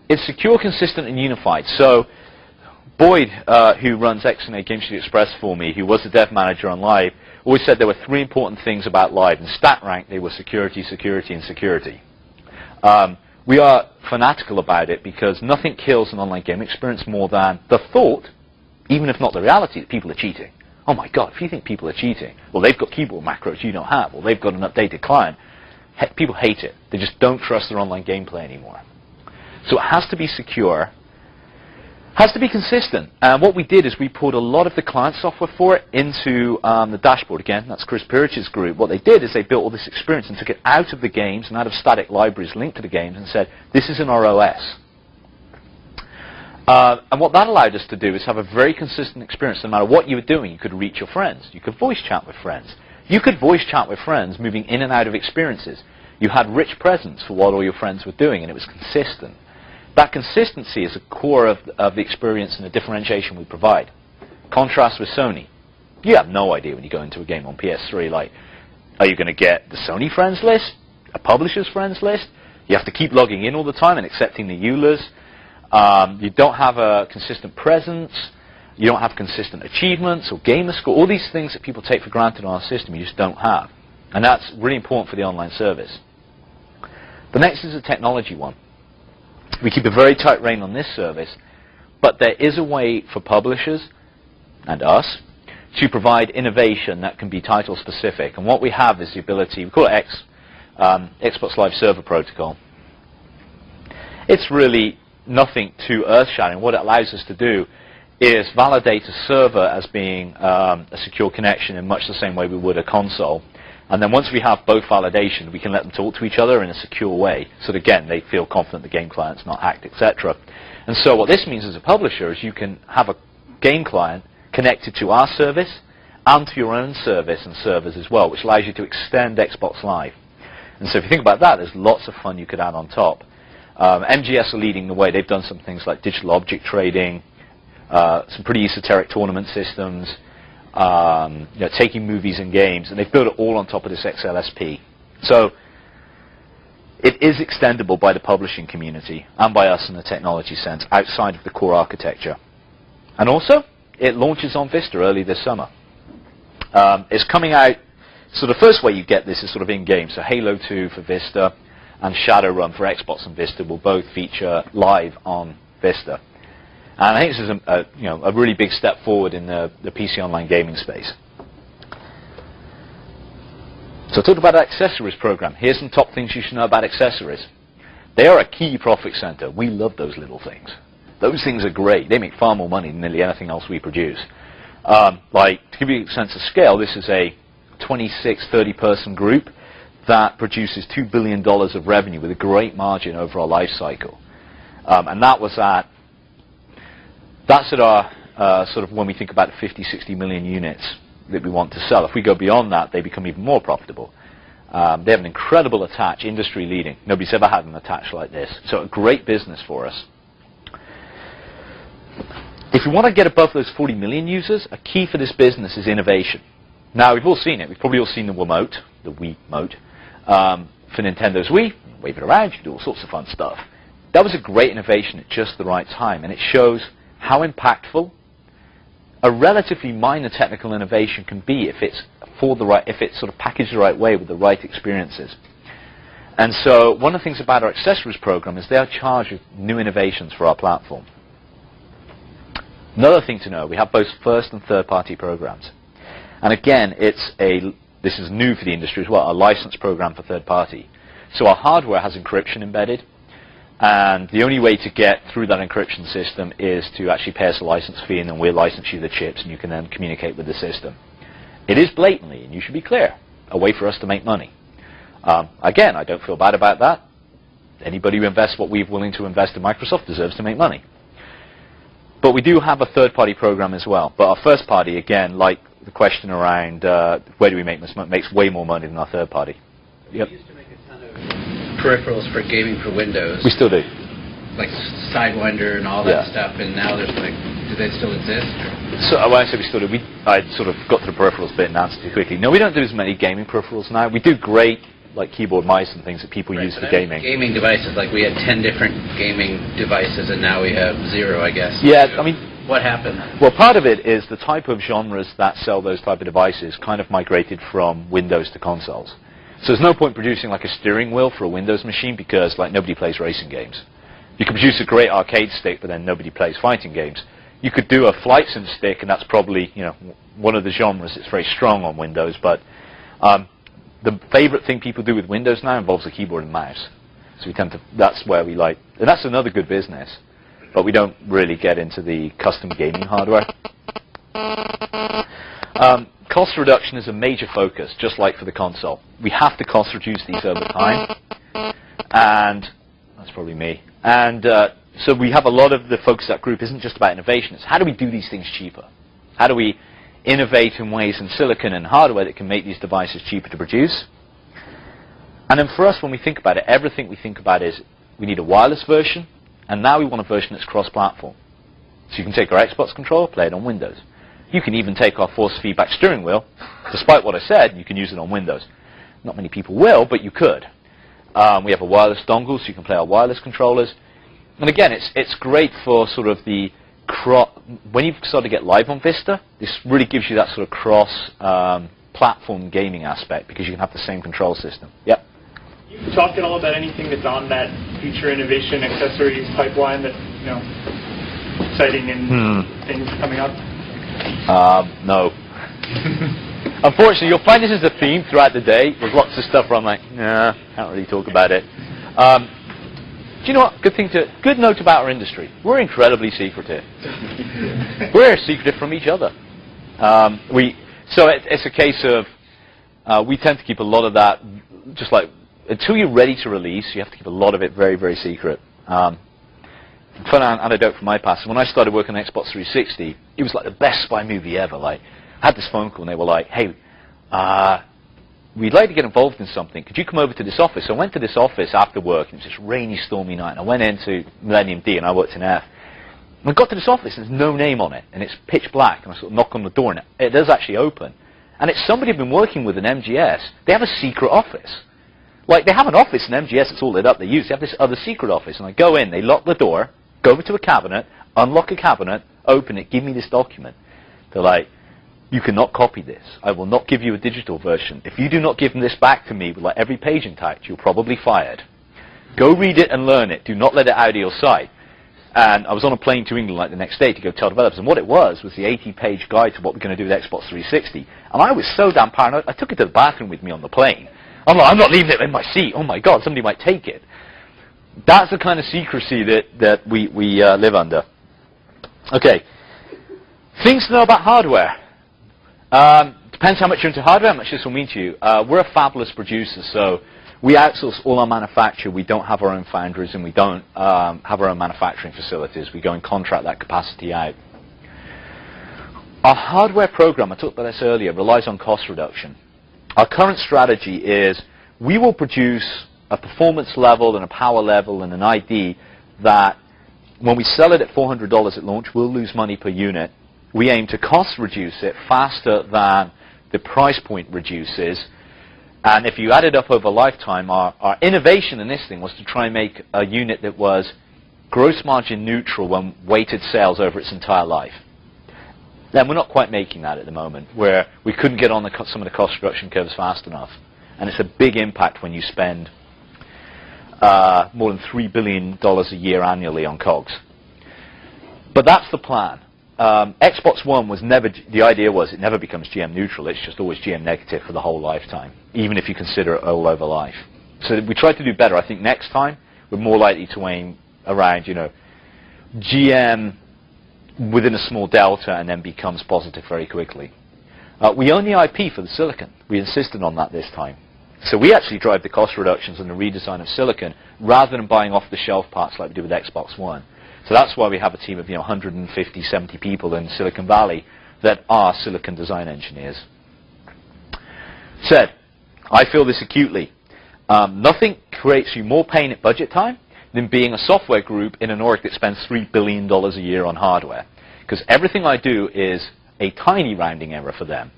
[SPEAKER 1] It's secure, consistent, and unified. So Boyd, who runs XNA Game Studio Express for me, who was the dev manager on Live, always said there were 3 important things about Live. And stat rank, they were security, security, and security. We are fanatical about it because nothing kills an online game experience more than the thought, even if not the reality, that people are cheating. Oh my God, if you think people are cheating, well, they've got keyboard macros you don't have, or they've got an updated client. People hate it. They just don't trust their online gameplay anymore. So it has to be secure, has to be consistent. And what we did is we pulled a lot of the client software for it into the dashboard. Again, that's Chris Pirich's group. What they did is they built all this experience and took it out of the games and out of static libraries linked to the games and said, this is in our OS. And what that allowed us to do is have a very consistent experience. No matter what you were doing, you could reach your friends. You could voice chat with friends. You could voice chat with friends moving in and out of experiences. You had rich presence for what all your friends were doing, and it was consistent. That consistency is the core of the experience and the differentiation we provide. Contrast with Sony. You have no idea when you go into a game on PS3, like, are you going to get the Sony friends list? A publisher's friends list? You have to keep logging in all the time and accepting the EULAs. You don't have a consistent presence. You don't have consistent achievements or gamer score. All these things that people take for granted on our system, you just don't have. And that's really important for the online service. The next is a technology one. We keep a very tight rein on this service, but there is a way for publishers and us to provide innovation that can be title specific. And what we have is the ability, we call it Xbox Live Server Protocol. It's really nothing too earth-shattering. What it allows us to do is validate a server as being a secure connection in much the same way we would a console. And then once we have both validations, we can let them talk to each other in a secure way. So that, again, they feel confident the game client's not hacked, etc. And so what this means as a publisher is you can have a game client connected to our service and to your own service and servers as well, which allows you to extend Xbox Live. And so if you think about that, there's lots of fun you could add on top. MGS are leading the way. They've done some things like digital object trading, some pretty esoteric tournament systems, taking movies and games, and they've built it all on top of this XLSP. So it is extendable by the publishing community and by us in the technology sense outside of the core architecture. And also, it launches on Vista early this summer. It's coming out, so the first way you get this is sort of in-game. So Halo 2 for Vista and Shadowrun for Xbox and Vista will both feature live on Vista. And I think this is a really big step forward in the PC online gaming space. So I talked about our accessories program. Here's some top things you should know about accessories. They are a key profit center. We love those little things. Those things are great. They make far more money than nearly anything else we produce. To give you a sense of scale, this is a 26, 30-person group that produces $2 billion of revenue with a great margin over our life cycle. And that's at our, sort of when we think about the 50, 60 million units that we want to sell. If we go beyond that, they become even more profitable. They have an incredible attach, industry leading. Nobody's ever had an attach like this. So a great business for us. If you want to get above those 40 million users, a key for this business is innovation. Now, we've all seen it. We've probably all seen the Wiimote, the Wiimote, for Nintendo's Wii. Wave it around, you can do all sorts of fun stuff. That was a great innovation at just the right time, and it shows how impactful a relatively minor technical innovation can be if it's sort of packaged the right way with the right experiences. And so one of the things about our accessories program is they are charged with new innovations for our platform. Another thing to know, we have both first and third-party programs. And again, this is new for the industry as well, a license program for third-party. So our hardware has encryption embedded, and the only way to get through that encryption system is to actually pay us a license fee, and then we'll license you the chips, and you can then communicate with the system. It is blatantly, and you should be clear, a way for us to make money. Again, I don't feel bad about that. Anybody who invests what we're willing to invest in Microsoft deserves to make money. But we do have a third-party program as well. But our first party, again, like the question around where do we make this money, makes way more money than our third party. Yep.
[SPEAKER 2] We used to make a ton of peripherals for gaming for Windows.
[SPEAKER 1] We still do.
[SPEAKER 2] Like Sidewinder and all that stuff, and now there's like, do they still exist?
[SPEAKER 1] So when I say we still do, I sort of got to the peripherals bit and answered too quickly. No, we don't do as many gaming peripherals now. We do great like keyboard, mice, and things that people use for gaming.
[SPEAKER 2] Gaming devices, like we had 10 different gaming devices, and now we have 0, I guess.
[SPEAKER 1] Yeah, I mean,
[SPEAKER 2] what happened?
[SPEAKER 1] Well, part of it is the type of genres that sell those type of devices kind of migrated from Windows to consoles. So there's no point producing like a steering wheel for a Windows machine because like nobody plays racing games. You can produce a great arcade stick, but then nobody plays fighting games. You could do a flight sim stick, and that's probably one of the genres that's very strong on Windows. But the favorite thing people do with Windows now involves a keyboard and mouse. So we tend to, that's where we like, and that's another good business, but we don't really get into the custom gaming hardware. Cost reduction is a major focus, just like for the console. We have to cost reduce these over time, and that's probably me. And so we have a lot of the focus of that group isn't just about innovation, it's how do we do these things cheaper? How do we innovate in ways in silicon and hardware that can make these devices cheaper to produce? And then for us, when we think about it, everything we think about is we need a wireless version, and now we want a version that's cross-platform. So you can take our Xbox controller, play it on Windows. You can even take our force feedback steering wheel. Despite what I said, you can use it on Windows. Not many people will, but you could. We have a wireless dongle, so you can play our wireless controllers. And again, it's great for sort of the when you start to get live on Vista, this really gives you that sort of cross-platform gaming aspect because you can have the same control system. Yep.
[SPEAKER 4] You talked at all about anything that's on that future innovation accessories pipeline that exciting and things coming up?
[SPEAKER 1] No. Unfortunately, you'll find this is a theme throughout the day. There's lots of stuff where I'm like, nah, can't really talk about it. Do you know what? Good note about our industry. We're incredibly secretive. We're secretive from each other. So it's a case of we tend to keep a lot of that, just like until you're ready to release, you have to keep a lot of it very, very secret. fun anecdote from my past. When I started working on Xbox 360, it was like the best spy movie ever. Like, I had this phone call and they were like, "Hey, we'd like to get involved in something. Could you come over to this office?" So I went to this office after work. It was this rainy, stormy night. And I went into Millennium D and I worked in F. And I got to this office and there's no name on it. And it's pitch black. And I sort of knock on the door and it does actually open. And it's somebody I've been working with in MGS. They have a secret office. Like, they have an office in MGS that's all lit up. They have this other secret office. And I go in, they lock the door, go over to a cabinet, unlock a cabinet, open it, give me this document. They're like, "You cannot copy this. I will not give you a digital version. If you do not give this back to me with like every page intact, you're probably fired. Go read it and learn it. Do not let it out of your sight." And I was on a plane to England like the next day to go tell developers. And what it was the 80-page guide to what we're going to do with Xbox 360. And I was so damn paranoid, I took it to the bathroom with me on the plane. I'm like, I'm not leaving it in my seat. Oh my God, somebody might take it. That's the kind of secrecy that we live under. Okay. Things to know about hardware. Depends how much you're into hardware, how much this will mean to you. We're a fabless producer, so we outsource all our manufacture. We don't have our own foundries, and we don't have our own manufacturing facilities. We go and contract that capacity out. Our hardware program, I talked about this earlier, relies on cost reduction. Our current strategy is we will produce a performance level and a power level and an ID that when we sell it at $400 at launch, we'll lose money per unit. We aim to cost reduce it faster than the price point reduces. And if you add it up over lifetime, our innovation in this thing was to try and make a unit that was gross margin neutral when weighted sales over its entire life. Then we're not quite making that at the moment, where we couldn't get on some of the cost reduction curves fast enough. And it's a big impact when you spend more than $3 billion a year annually on COGS. But that's the plan. Xbox One was never, the idea was it never becomes GM neutral, it's just always GM negative for the whole lifetime, even if you consider it all over life. So we tried to do better. I think next time we're more likely to aim around, GM within a small delta and then becomes positive very quickly. We own the IP for the silicon. We insisted on that this time. So we actually drive the cost reductions and the redesign of silicon rather than buying off-the-shelf parts like we do with Xbox One. So that's why we have a team of 150, 70 people in Silicon Valley that are silicon design engineers. Said, I feel this acutely. Nothing creates you more pain at budget time than being a software group in an org that spends $3 billion a year on hardware. Because everything I do is a tiny rounding error for them.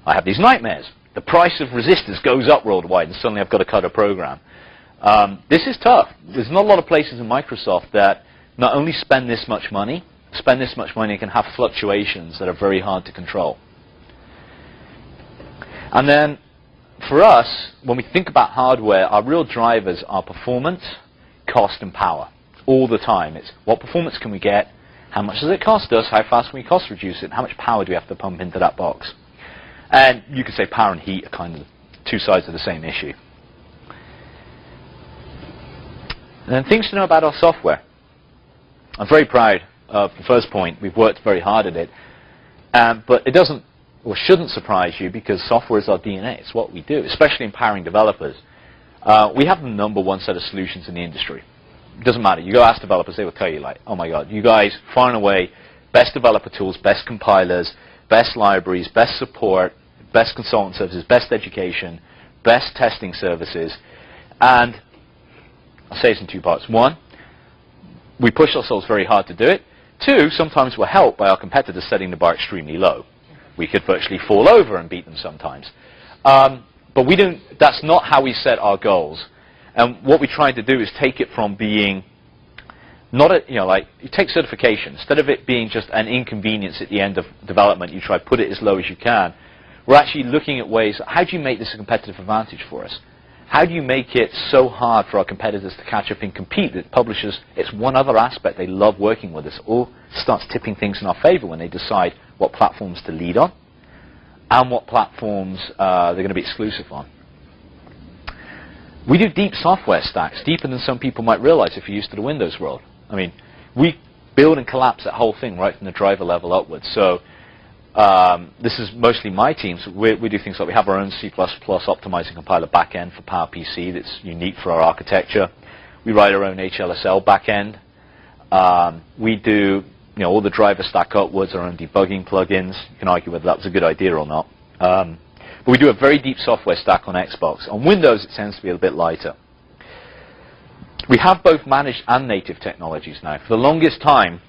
[SPEAKER 1] I have these nightmares. The price of resistors goes up worldwide and suddenly I've got to cut a program. This is tough. There's not a lot of places in Microsoft that not only spend this much money can have fluctuations that are very hard to control. And then for us, when we think about hardware, our real drivers are performance, cost, and power. All the time. It's what performance can we get, how much does it cost us, how fast can we cost reduce it, and how much power do we have to pump into that box. And you could say power and heat are kind of two sides of the same issue. And then things to know about our software. I'm very proud of the first point. We've worked very hard at it. But it doesn't or shouldn't surprise you because software is our DNA. It's what we do, especially empowering developers. We have the #1 set of solutions in the industry. It doesn't matter. You go ask developers, they will tell you like, oh my God, you guys far and away, best developer tools, best compilers, best libraries, best support, best consultant services, best education, best testing services. And I'll say this in two parts. One, we push ourselves very hard to do it. Two, sometimes we're helped by our competitors setting the bar extremely low. We could virtually fall over and beat them sometimes. But we don't, that's not how we set our goals. And what we try to do is take it from being not a, like you take certification. Instead of it being just an inconvenience at the end of development, you try to put it as low as you can. We're actually looking at ways, how do you make this a competitive advantage for us? How do you make it so hard for our competitors to catch up and compete that publishers, it's one other aspect they love working with us, all starts tipping things in our favor when they decide what platforms to lead on and what platforms they're going to be exclusive on. We do deep software stacks, deeper than some people might realize if you're used to the Windows world. I mean, we build and collapse that whole thing right from the driver level upwards. So this is mostly my team. So we do things like we have our own C++ optimizing compiler backend for PowerPC that's unique for our architecture. We write our own HLSL backend. We do, all the drivers stack upwards, our own debugging plugins. You can argue whether that was a good idea or not. But we do a very deep software stack on Xbox. On Windows, it tends to be a bit lighter. We have both managed and native technologies now. For the longest time,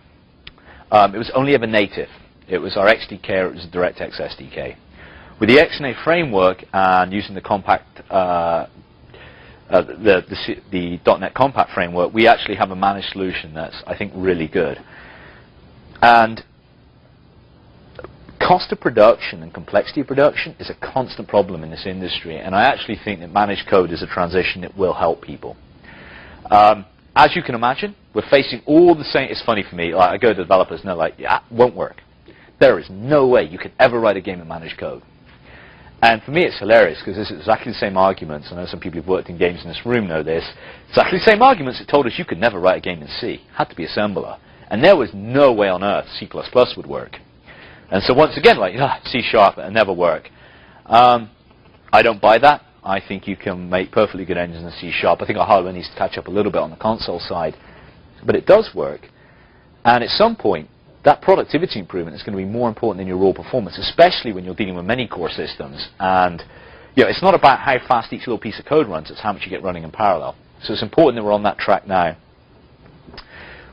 [SPEAKER 1] it was only ever native. It was our XDK or it was the DirectX SDK. With the XNA framework and using the compact, the .NET Compact framework, we actually have a managed solution that's, I think, really good. And cost of production and complexity of production is a constant problem in this industry, and I actually think that managed code is a transition that will help people. As you can imagine, we're facing all the same. It's funny for me. I go to developers and they're like, "Yeah, it won't work. There is no way you could ever write a game in managed code." And for me, it's hilarious because this is exactly the same arguments. I know some people who've worked in games in this room know this. Exactly the same arguments that told us you could never write a game in C. It had to be assembler. And there was no way on earth C++ would work. And so once again, like, C# it'll never work. I don't buy that. I think you can make perfectly good engines in C#. I think our hardware needs to catch up a little bit on the console side. But it does work. And at some point, that productivity improvement is going to be more important than your raw performance, especially when you're dealing with many core systems. And it's not about how fast each little piece of code runs, it's how much you get running in parallel. So it's important that we're on that track now.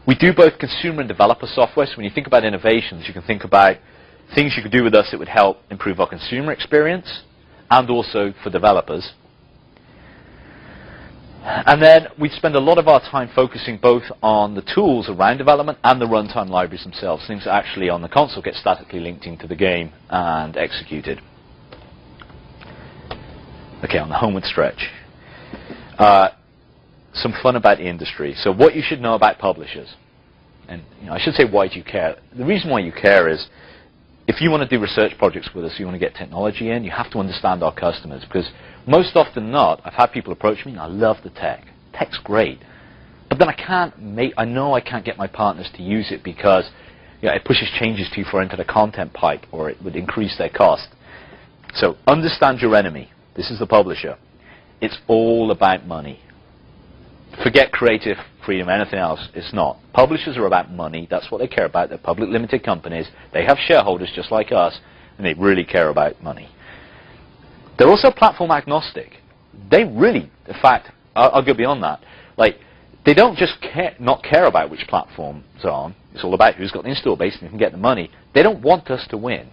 [SPEAKER 1] We do both consumer and developer software. So when you think about innovations, you can think about things you could do with us that would help improve our consumer experience and also for developers. And then we spend a lot of our time focusing both on the tools around development and the runtime libraries themselves, things that actually on the console get statically linked into the game and executed. Okay, on the homeward stretch. Some fun about the industry. So what you should know about publishers. And I should say, why do you care? The reason why you care is if you want to do research projects with us, you want to get technology in, you have to understand our customers. Because most often than not, I've had people approach me and I love the tech. Tech's great. But then I know I can't get my partners to use it because it pushes changes too far into the content pipe or it would increase their cost. So understand your enemy. This is the publisher. It's all about money. Forget creative freedom, anything else, it's not. Publishers are about money, that's what they care about. They're public limited companies, they have shareholders just like us, and they really care about money. They're also platform agnostic. They really, in fact, I'll go beyond that. Like, they don't just not care about which platforms are on, it's all about who's got the install base and who can get the money. They don't want us to win.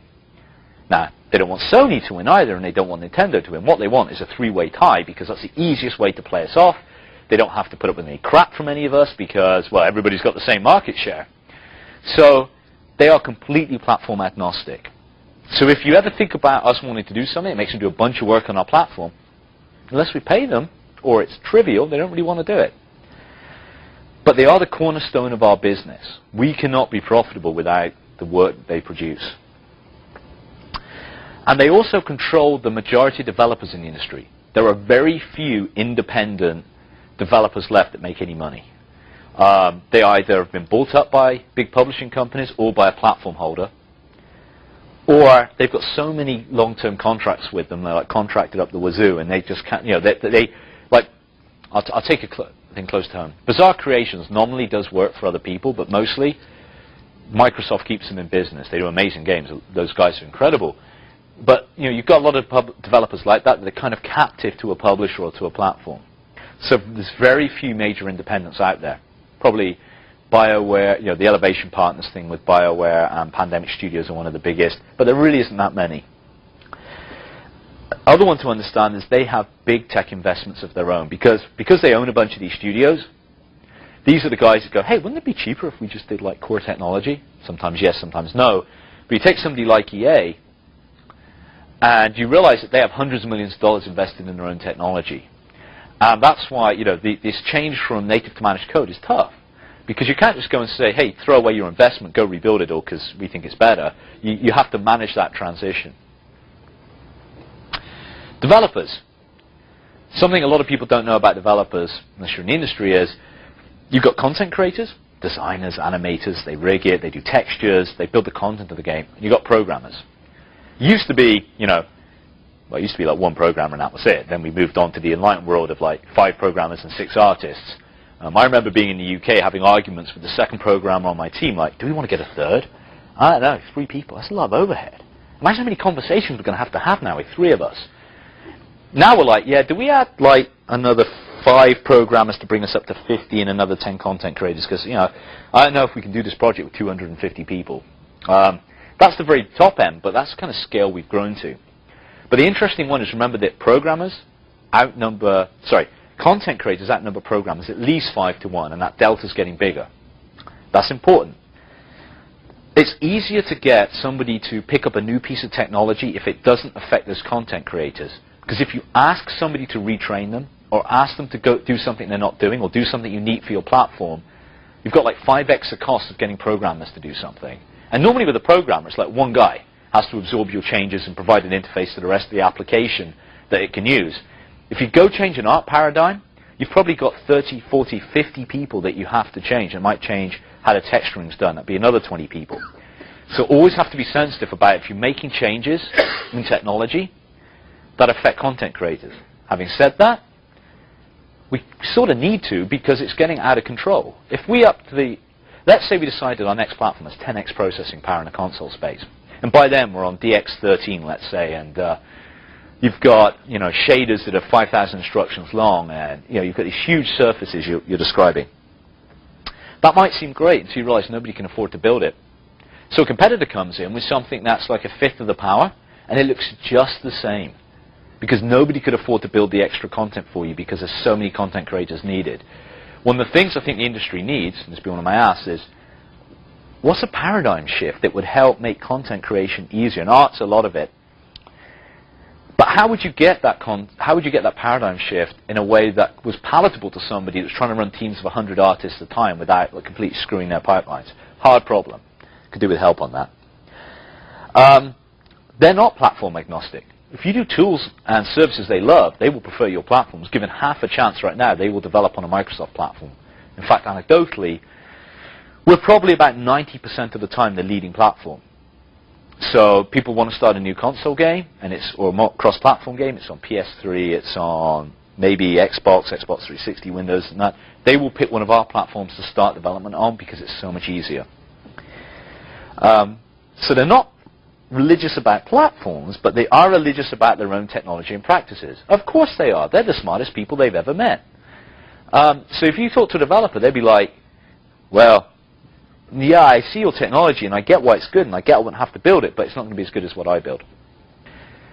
[SPEAKER 1] Now, they don't want Sony to win either, and they don't want Nintendo to win. What they want is a three-way tie, because that's the easiest way to play us off. They don't have to put up with any crap from any of us because, well, everybody's got the same market share. So they are completely platform agnostic. So if you ever think about us wanting to do something, it makes them do a bunch of work on our platform. Unless we pay them, or it's trivial, they don't really want to do it. But they are the cornerstone of our business. We cannot be profitable without the work that they produce. And they also control the majority of developers in the industry. There are very few independent developers left that make any money. They either have been bought up by big publishing companies or by a platform holder, or they've got so many long-term contracts with them, they're like contracted up the wazoo, and they just can't, they like, I'll take a thing close to home. Bizarre Creations normally does work for other people, but mostly Microsoft keeps them in business. They do amazing games. Those guys are incredible. But you've got a lot of developers like that are kind of captive to a publisher or to a platform. So there's very few major independents out there. Probably BioWare, the Elevation Partners thing with BioWare and Pandemic Studios are one of the biggest, but there really isn't that many. Other one to understand is they have big tech investments of their own because they own a bunch of these studios. These are the guys that go, hey, wouldn't it be cheaper if we just did like core technology? Sometimes yes, sometimes no. But you take somebody like EA, and you realize that they have hundreds of millions of dollars invested in their own technology. And that's why, this change from native to managed code is tough. Because you can't just go and say, hey, throw away your investment, go rebuild it all because we think it's better. You have to manage that transition. Developers. Something a lot of people don't know about developers, unless you're in the industry, is you've got content creators, designers, animators, they rig it, they do textures, they build the content of the game. And you've got programmers. It used to be, it used to be like one programmer and that was it. Then we moved on to the enlightened world of like 5 programmers and 6 artists. I remember being in the UK having arguments with the second programmer on my team, like, do we want to get a third? I don't know, 3 people. That's a lot of overhead. Imagine how many conversations we're going to have now with 3 of us. Now we're like, yeah, do we add like another 5 programmers to bring us up to 50 and another 10 content creators? Because, you know, I don't know if we can do this project with 250 people. That's the very top end, but that's the kind of scale we've grown to. But the interesting one is, remember that content creators outnumber programmers at least 5 to 1, and that delta's getting bigger. That's important. It's easier to get somebody to pick up a new piece of technology if it doesn't affect those content creators. Because if you ask somebody to retrain them, or ask them to go do something they're not doing, or do something unique for your platform, you've got like 5x the cost of getting programmers to do something. And normally with a programmer, it's like one guy has to absorb your changes and provide an interface to the rest of the application that it can use. If you go change an art paradigm, you've probably got 30, 40, 50 people that you have to change. It might change how the texturing's done. That'd be another 20 people. So always have to be sensitive about if you're making changes in technology that affect content creators. Having said that, we sort of need to, because it's getting out of control. If we up to the, let's say we decided our next platform has 10x processing power in the console space, and by then we're on DX13, let's say, and you've got, you know, shaders that are 5,000 instructions long, and you know, you've got these huge surfaces you're describing. That might seem great until you realize nobody can afford to build it. So a competitor comes in with something that's like 1/5 of the power, and it looks just the same, because nobody could afford to build the extra content for you because there's so many content creators needed. One of the things I think the industry needs, and this will be one of my asks, is what's a paradigm shift that would help make content creation easier? And art's a lot of it. But how would you get that paradigm shift in a way that was palatable to somebody that's trying to run teams of 100 artists at a time without like, completely screwing their pipelines? Hard problem. Could do with help on that. They're not platform agnostic. If you do tools and services they love, they will prefer your platforms. Given half a chance right now, they will develop on a Microsoft platform. In fact, anecdotally, we're probably about 90% of the time the leading platform. So people want to start a new console game, and or a cross-platform game. It's on PS3, it's on maybe Xbox 360, Windows, and that. They will pick one of our platforms to start development on because it's so much easier. So they're not religious about platforms, but they are religious about their own technology and practices. Of course they are. They're the smartest people they've ever met. So if you talk to a developer, they'd be like, well, yeah, I see your technology, and I get why it's good, and I get I wouldn't have to build it, but it's not going to be as good as what I build.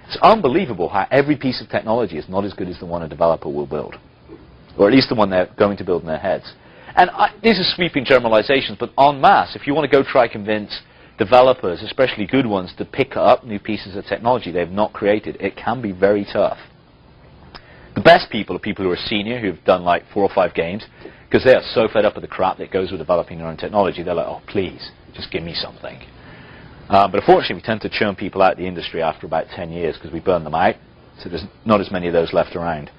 [SPEAKER 1] It's unbelievable how every piece of technology is not as good as the one a developer will build, or at least the one they're going to build in their heads. And these are sweeping generalizations, but en masse, if you want to go try convince developers, especially good ones, to pick up new pieces of technology they've not created, it can be very tough. The best people are people who are senior, who've done like 4 or 5 games, because they are so fed up with the crap that goes with developing their own technology. They're like, oh, please, just give me something. But unfortunately, we tend to churn people out of the industry after about 10 years because we burn them out, so there's not as many of those left around.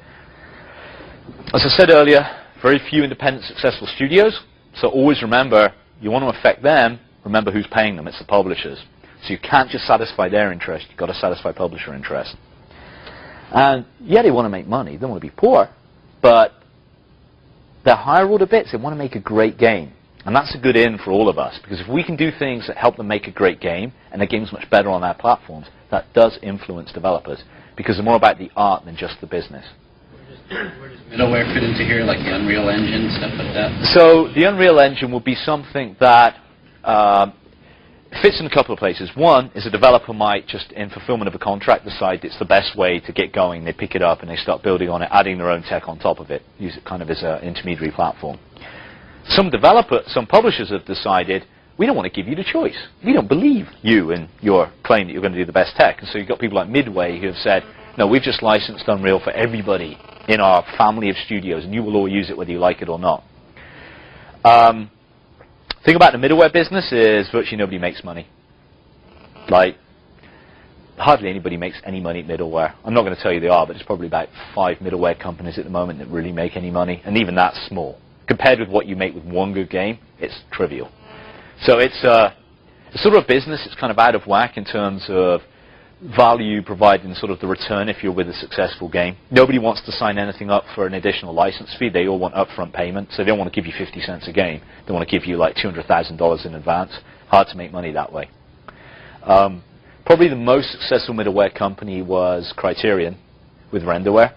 [SPEAKER 1] As I said earlier, very few independent successful studios, so always remember, you want to affect them, remember who's paying them. It's the publishers. So you can't just satisfy their interest. You've got to satisfy publisher interest. And yeah, they want to make money. They don't want to be poor. But they're higher order bits. They want to make a great game. And that's a good in for all of us. Because if we can do things that help them make a great game, and the game's much better on our platforms, that does influence developers. Because they're more about the art than just the business.
[SPEAKER 2] Where does middleware fit into here, like the Unreal Engine, stuff like that?
[SPEAKER 1] So the Unreal Engine will be something that fits in a couple of places. One is a developer might just, in fulfillment of a contract, decide it's the best way to get going. They pick it up and they start building on it, adding their own tech on top of it, use it kind of as an intermediary platform. Some publishers have decided, we don't want to give you the choice. We don't believe you in your claim that you're going to do the best tech. And so you've got people like Midway who have said, no, we've just licensed Unreal for everybody in our family of studios, and you will all use it whether you like it or not. Thing about the middleware business is virtually nobody makes money. Like, hardly anybody makes any money at middleware. I'm not going to tell you they are, but there's probably about 5 middleware companies at the moment that really make any money, and even that's small. Compared with what you make with one good game, it's trivial. So it's sort of a business that's kind of out of whack in terms of value provided in sort of the return if you're with a successful game. Nobody wants to sign anything up for an additional license fee. They all want upfront payment, so they don't want to give you 50 cents a game. They want to give you like $200,000 in advance. Hard to make money that way. Probably the most successful middleware company was Criterion with Renderware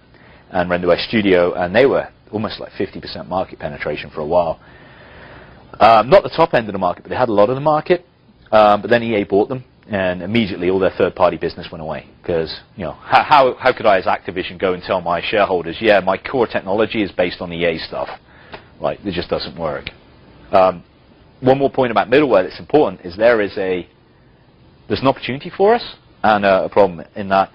[SPEAKER 1] and Renderware Studio, and they were almost like 50% market penetration for a while. Not the top end of the market, but they had a lot of the market. But then EA bought them, and immediately all their third-party business went away. Because, you know, how could I as Activision go and tell my shareholders, yeah, my core technology is based on EA stuff? Right, it just doesn't work. One more point about middleware that's important is there's an opportunity for us and a problem in that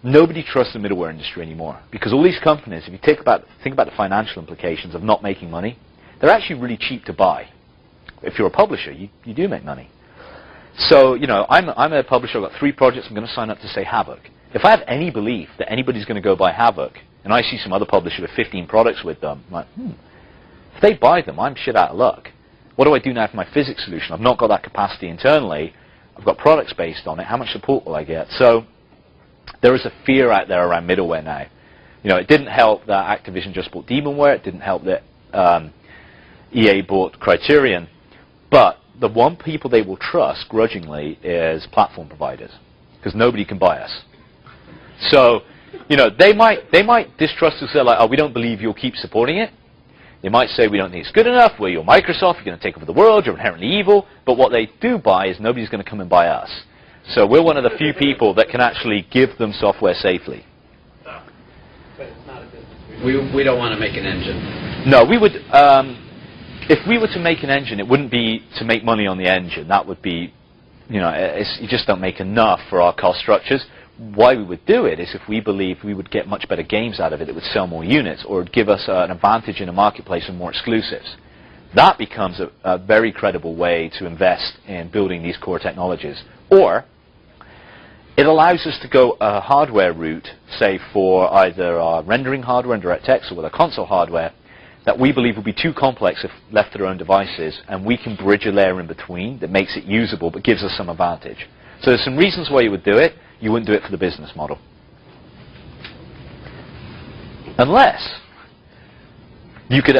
[SPEAKER 1] nobody trusts the middleware industry anymore. Because all these companies, if you think about the financial implications of not making money, they're actually really cheap to buy. If you're a publisher, you do make money. So, you know, I'm a publisher. I've got 3 projects I'm going to sign up to, say, Havoc. If I have any belief that anybody's going to go buy Havoc, and I see some other publisher with 15 products with them, I'm like, if they buy them, I'm shit out of luck. What do I do now for my physics solution? I've not got that capacity internally. I've got products based on it. How much support will I get? So there is a fear out there around middleware now. You know, it didn't help that Activision just bought Demonware. It didn't help that EA bought Criterion. But the one people they will trust grudgingly is platform providers, because nobody can buy us. So, you know, they might distrust us. They're like, oh, we don't believe you'll keep supporting it. They might say we don't think it's good enough. We're your Microsoft. You're going to take over the world. You're inherently evil. But what they do buy is nobody's going to come and buy us. So we're one of the few people that can actually give them software safely.
[SPEAKER 2] But it's not a business. We don't want to make an engine.
[SPEAKER 1] No, we would. If we were to make an engine, it wouldn't be to make money on the engine. That would be, you know, you just don't make enough for our cost structures. Why we would do it is if we believe we would get much better games out of it that would sell more units or would give us an advantage in the marketplace and more exclusives. That becomes a very credible way to invest in building these core technologies. Or it allows us to go a hardware route, say for either our rendering hardware and DirectX or with our console hardware, that we believe will be too complex if left to their own devices, and we can bridge a layer in between that makes it usable but gives us some advantage. So there's some reasons why you would do it. You wouldn't do it for the business model. Unless you could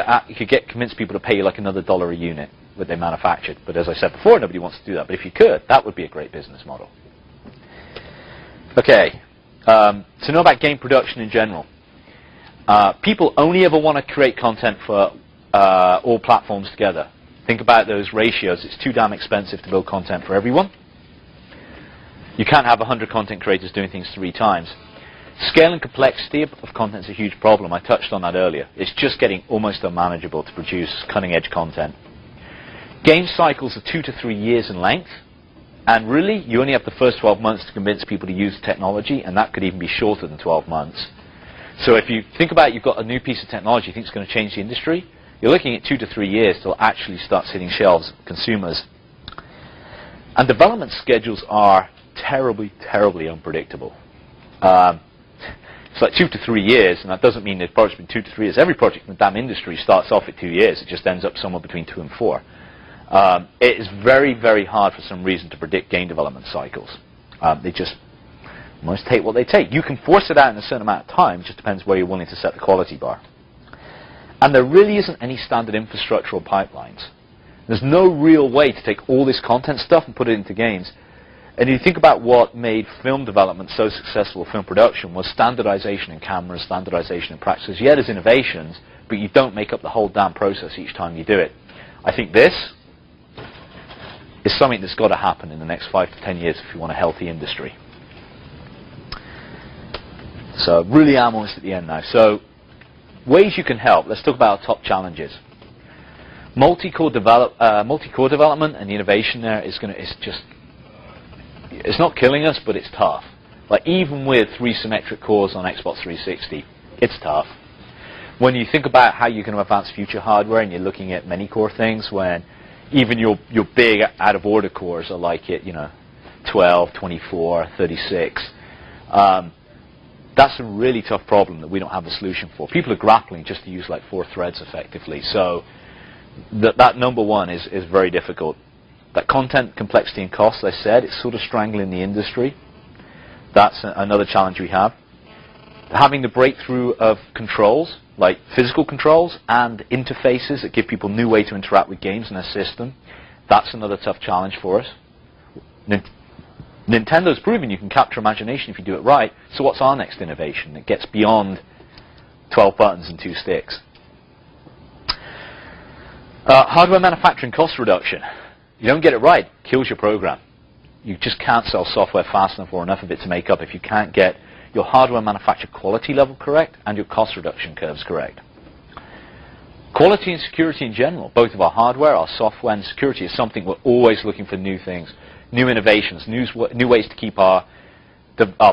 [SPEAKER 1] convince people to pay you like another $1 a unit that they manufactured. But as I said before, nobody wants to do that. But if you could, that would be a great business model. Okay, to know about game production in general. People only ever want to create content for all platforms together. Think about those ratios. It's too damn expensive to build content for everyone. You can't have 100 content creators doing things 3 times. Scale and complexity of content is a huge problem. I touched on that earlier. It's just getting almost unmanageable to produce cutting-edge content. Game cycles are 2 to 3 years in length. And really, you only have the first 12 months to convince people to use the technology, and that could even be shorter than 12 months. So if you think about it, you've got a new piece of technology you think is going to change the industry, you're looking at 2 to 3 years till it actually starts hitting shelves of consumers. And development schedules are terribly, terribly unpredictable. It's like 2 to 3 years, and that doesn't mean the project's been 2 to 3 years. Every project in the damn industry starts off at 2 years. It just ends up somewhere between 2 and 4. It is very, very hard for some reason to predict game development cycles. They just almost take what they take. You can force it out in a certain amount of time. It just depends where you're willing to set the quality bar. And there really isn't any standard infrastructure or pipelines. There's no real way to take all this content stuff and put it into games. And you think about what made film development so successful, film production, was standardization in cameras, standardization in practices. Yeah, there's innovations, but you don't make up the whole damn process each time you do it. I think this is something that's got to happen in the next 5 to 10 years if you want a healthy industry. So really am almost at the end now. So ways you can help. Let's talk about our top challenges. Multi-core development and the innovation there is just, it's not killing us, but it's tough. Like even with 3 symmetric cores on Xbox 360, it's tough. When you think about how you're going to advance future hardware and you're looking at many core things, when even your big out-of-order cores are like 12, 24, 36. That's a really tough problem that we don't have a solution for. People are grappling just to use like 4 threads effectively. So that number one is very difficult. That content complexity and cost, I said, it's sort of strangling the industry. That's another challenge we have. Having the breakthrough of controls, like physical controls and interfaces that give people new way to interact with games in their system, that's another tough challenge for us. Nintendo's proven you can capture imagination if you do it right, so what's our next innovation that gets beyond 12 buttons and 2 sticks? Hardware manufacturing cost reduction. You don't get it right, kills your program. You just can't sell software fast enough or enough of it to make up if you can't get your hardware manufacture quality level correct and your cost reduction curves correct. Quality and security in general, both of our hardware, our software, and security is something we're always looking for new things, new innovations, new ways to keep our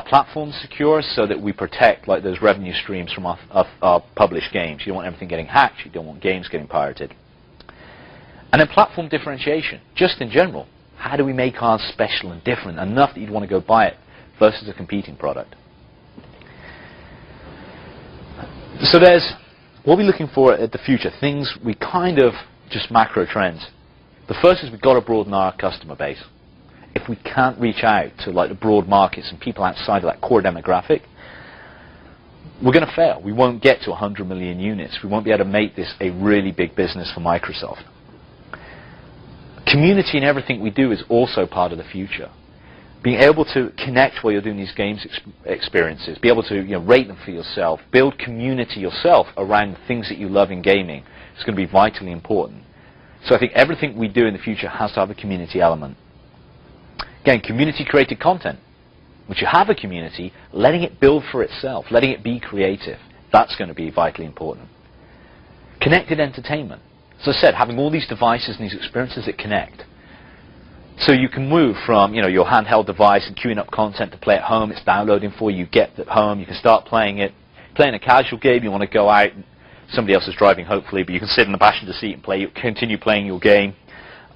[SPEAKER 1] platforms secure so that we protect like those revenue streams from our published games. You don't want everything getting hacked. You don't want games getting pirated. And then platform differentiation, just in general. How do we make ours special and different enough that you'd want to go buy it versus a competing product? So there's what we're looking for at the future, things we kind of just macro trends. The first is we've got to broaden our customer base. If we can't reach out to like the broad markets and people outside of that core demographic, we're going to fail. We won't get to 100 million units. We won't be able to make this a really big business for Microsoft. Community in everything we do is also part of the future. Being able to connect while you're doing these games experiences, be able to rate them for yourself, build community yourself around the things that you love in gaming is going to be vitally important. So I think everything we do in the future has to have a community element. Again, community-created content. Once you have a community, letting it build for itself, letting it be creative, that's going to be vitally important. Connected entertainment. As I said, having all these devices and these experiences that connect. So you can move from your handheld device and queuing up content to play at home. It's downloading for you. You get it home. You can start playing it. Playing a casual game, you want to go out. Somebody else is driving, hopefully, but you can sit in the passenger seat and continue playing your game.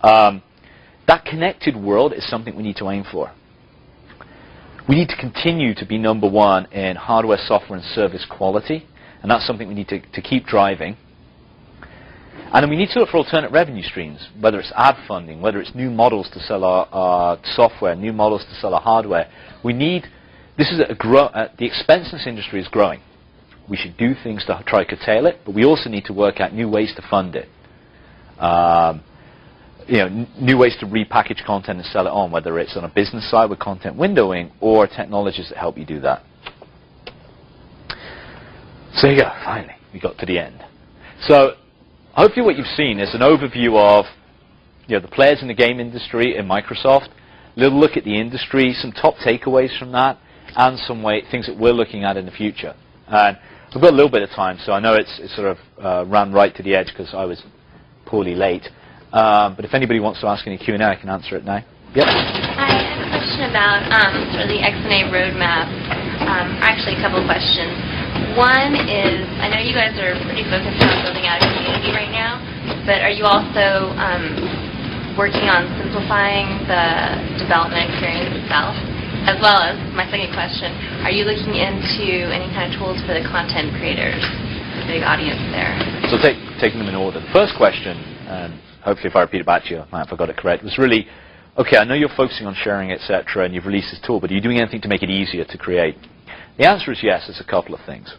[SPEAKER 1] That connected world is something we need to aim for. We need to continue to be number one in hardware, software, and service quality, and that's something we need to keep driving. And then we need to look for alternate revenue streams, whether it's ad funding, whether it's new models to sell our software, new models to sell our hardware. The expense in this industry is growing. We should do things to try to curtail it, but we also need to work out new ways to fund it. New ways to repackage content and sell it on, whether it's on a business side with content windowing or technologies that help you do that. So here you go, finally, we got to the end. So hopefully what you've seen is an overview of the players in the game industry in Microsoft, a little look at the industry, some top takeaways from that, and some things that we're looking at in the future. And we've got a little bit of time, so I know it's sort of ran right to the edge because I was poorly late. But if anybody wants to ask any Q&A, I can answer it now. Yep.
[SPEAKER 7] Hi, I have a question about sort of the X&A roadmap. Actually, a couple of questions. One is, I know you guys are pretty focused on building out a community right now, but are you also working on simplifying the development experience itself? As well as, my second question, are you looking into any kind of tools for the content creators? Big audience there.
[SPEAKER 1] So taking them in order. The first question, and hopefully if I repeat it back to you, I might have got it correct, was really, okay, I know you're focusing on sharing, etc., and you've released this tool, but are you doing anything to make it easier to create? The answer is yes, it's a couple of things.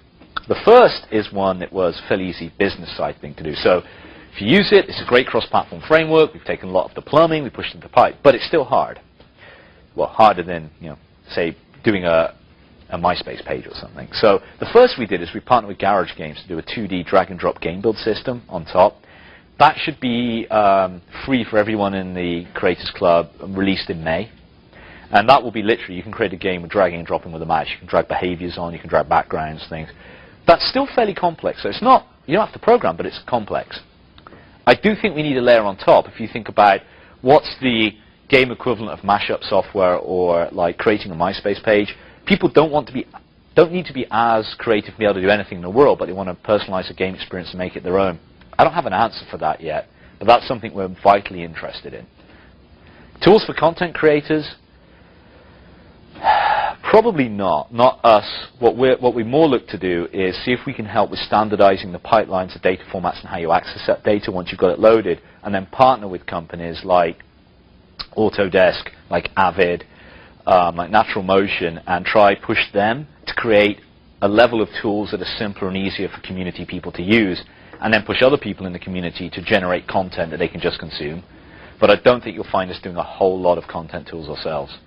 [SPEAKER 1] The first is one that was a fairly easy business side thing to do. So if you use it, it's a great cross-platform framework. We've taken a lot of the plumbing, we pushed it into pipe, but it's still hard. Well, harder than, say, doing a MySpace page or something. So the first we did is we partnered with Garage Games to do a 2D drag-and-drop game build system on top. That should be free for everyone in the Creators Club, released in May. And that will be literally, you can create a game with dragging and dropping with a mouse. You can drag behaviors on, you can drag backgrounds, things. That's still fairly complex. So it's not, you don't have to program, but it's complex. I do think we need a layer on top. If you think about what's the game equivalent of mashup software or like creating a MySpace page, people don't need to be as creative to be able to do anything in the world, but they want to personalize a game experience and make it their own. I don't have an answer for that yet, but that's something we're vitally interested in. Tools for content creators? Probably not. Not us. What we more look to do is see if we can help with standardizing the pipelines, the data formats, and how you access that data once you've got it loaded, and then partner with companies like Autodesk, like Avid, like Natural Motion, and try push them to create a level of tools that are simpler and easier for community people to use, and then push other people in the community to generate content that they can just consume. But I don't think you'll find us doing a whole lot of content tools ourselves.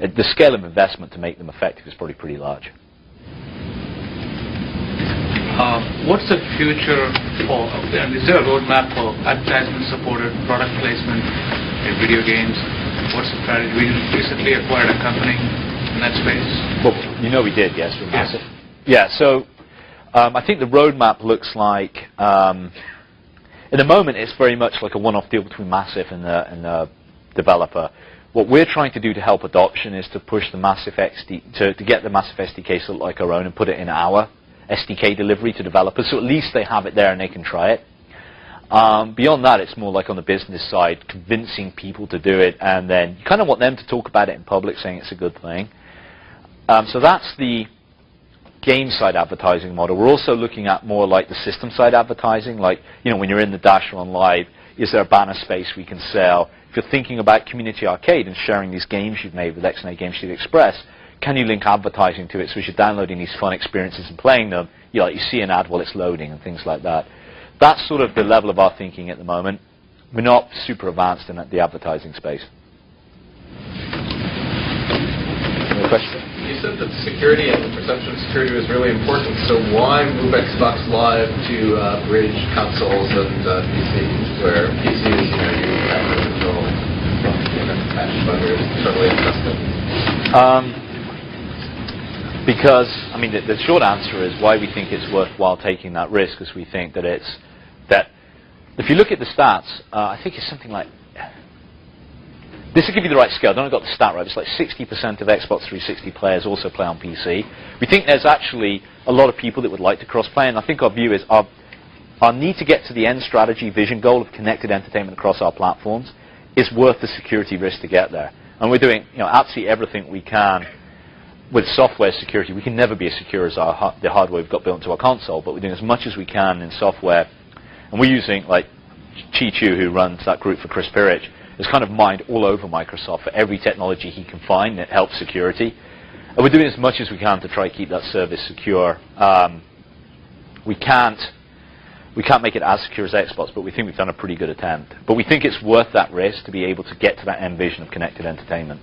[SPEAKER 1] The scale of investment to make them effective is probably pretty large.
[SPEAKER 6] What's the future for, is there a roadmap for advertisement-supported product placement in video games? What's the strategy? We recently acquired a company in that space.
[SPEAKER 1] Well, you know we did, yes, with Massive. Yeah, so I think the roadmap looks like, in the moment, it's very much like a one-off deal between Massive and the developer. What we're trying to do to help adoption is to push the Massive to get the Massive SDK to look like our own and put it in our SDK delivery to developers, so at least they have it there and they can try it. Beyond that, it's more like on the business side, convincing people to do it, and then you kind of want them to talk about it in public, saying it's a good thing. So that's the game side advertising model. We're also looking at more like the system side advertising, like, you know, when you're in the dash or on live, is there a banner space we can sell? If you're thinking about Community Arcade and sharing these games you've made with XNA Game Studio Express, can you link advertising to it? So as you're downloading these fun experiences and playing them, you see an ad while it's loading and things like that. That's sort of the level of our thinking at the moment. We're not super advanced in the advertising space. Any question?
[SPEAKER 8] You said that security and the perception of security was really important, so why move Xbox Live to bridge consoles and PCs, where PCs, you have no control from patch buggers, totally accessible?
[SPEAKER 1] Because, I mean, the short answer is why we think it's worthwhile taking that risk, is we think that if you look at the stats, I think it's something like, this will give you the right scale. I don't know if I got the stat right. It's like 60% of Xbox 360 players also play on PC. We think there's actually a lot of people that would like to cross-play, and I think our view is our need to get to the end strategy vision goal of connected entertainment across our platforms is worth the security risk to get there. And we're doing absolutely everything we can with software security. We can never be as secure as the hardware we've got built into our console, but we're doing as much as we can in software. And we're using, like, Chi Chu, who runs that group for Chris Pirich, has kind of mined all over Microsoft for every technology he can find that helps security. And we're doing as much as we can to try to keep that service secure. We can't make it as secure as Xbox, but we think we've done a pretty good attempt. But we think it's worth that risk to be able to get to that end vision of connected entertainment.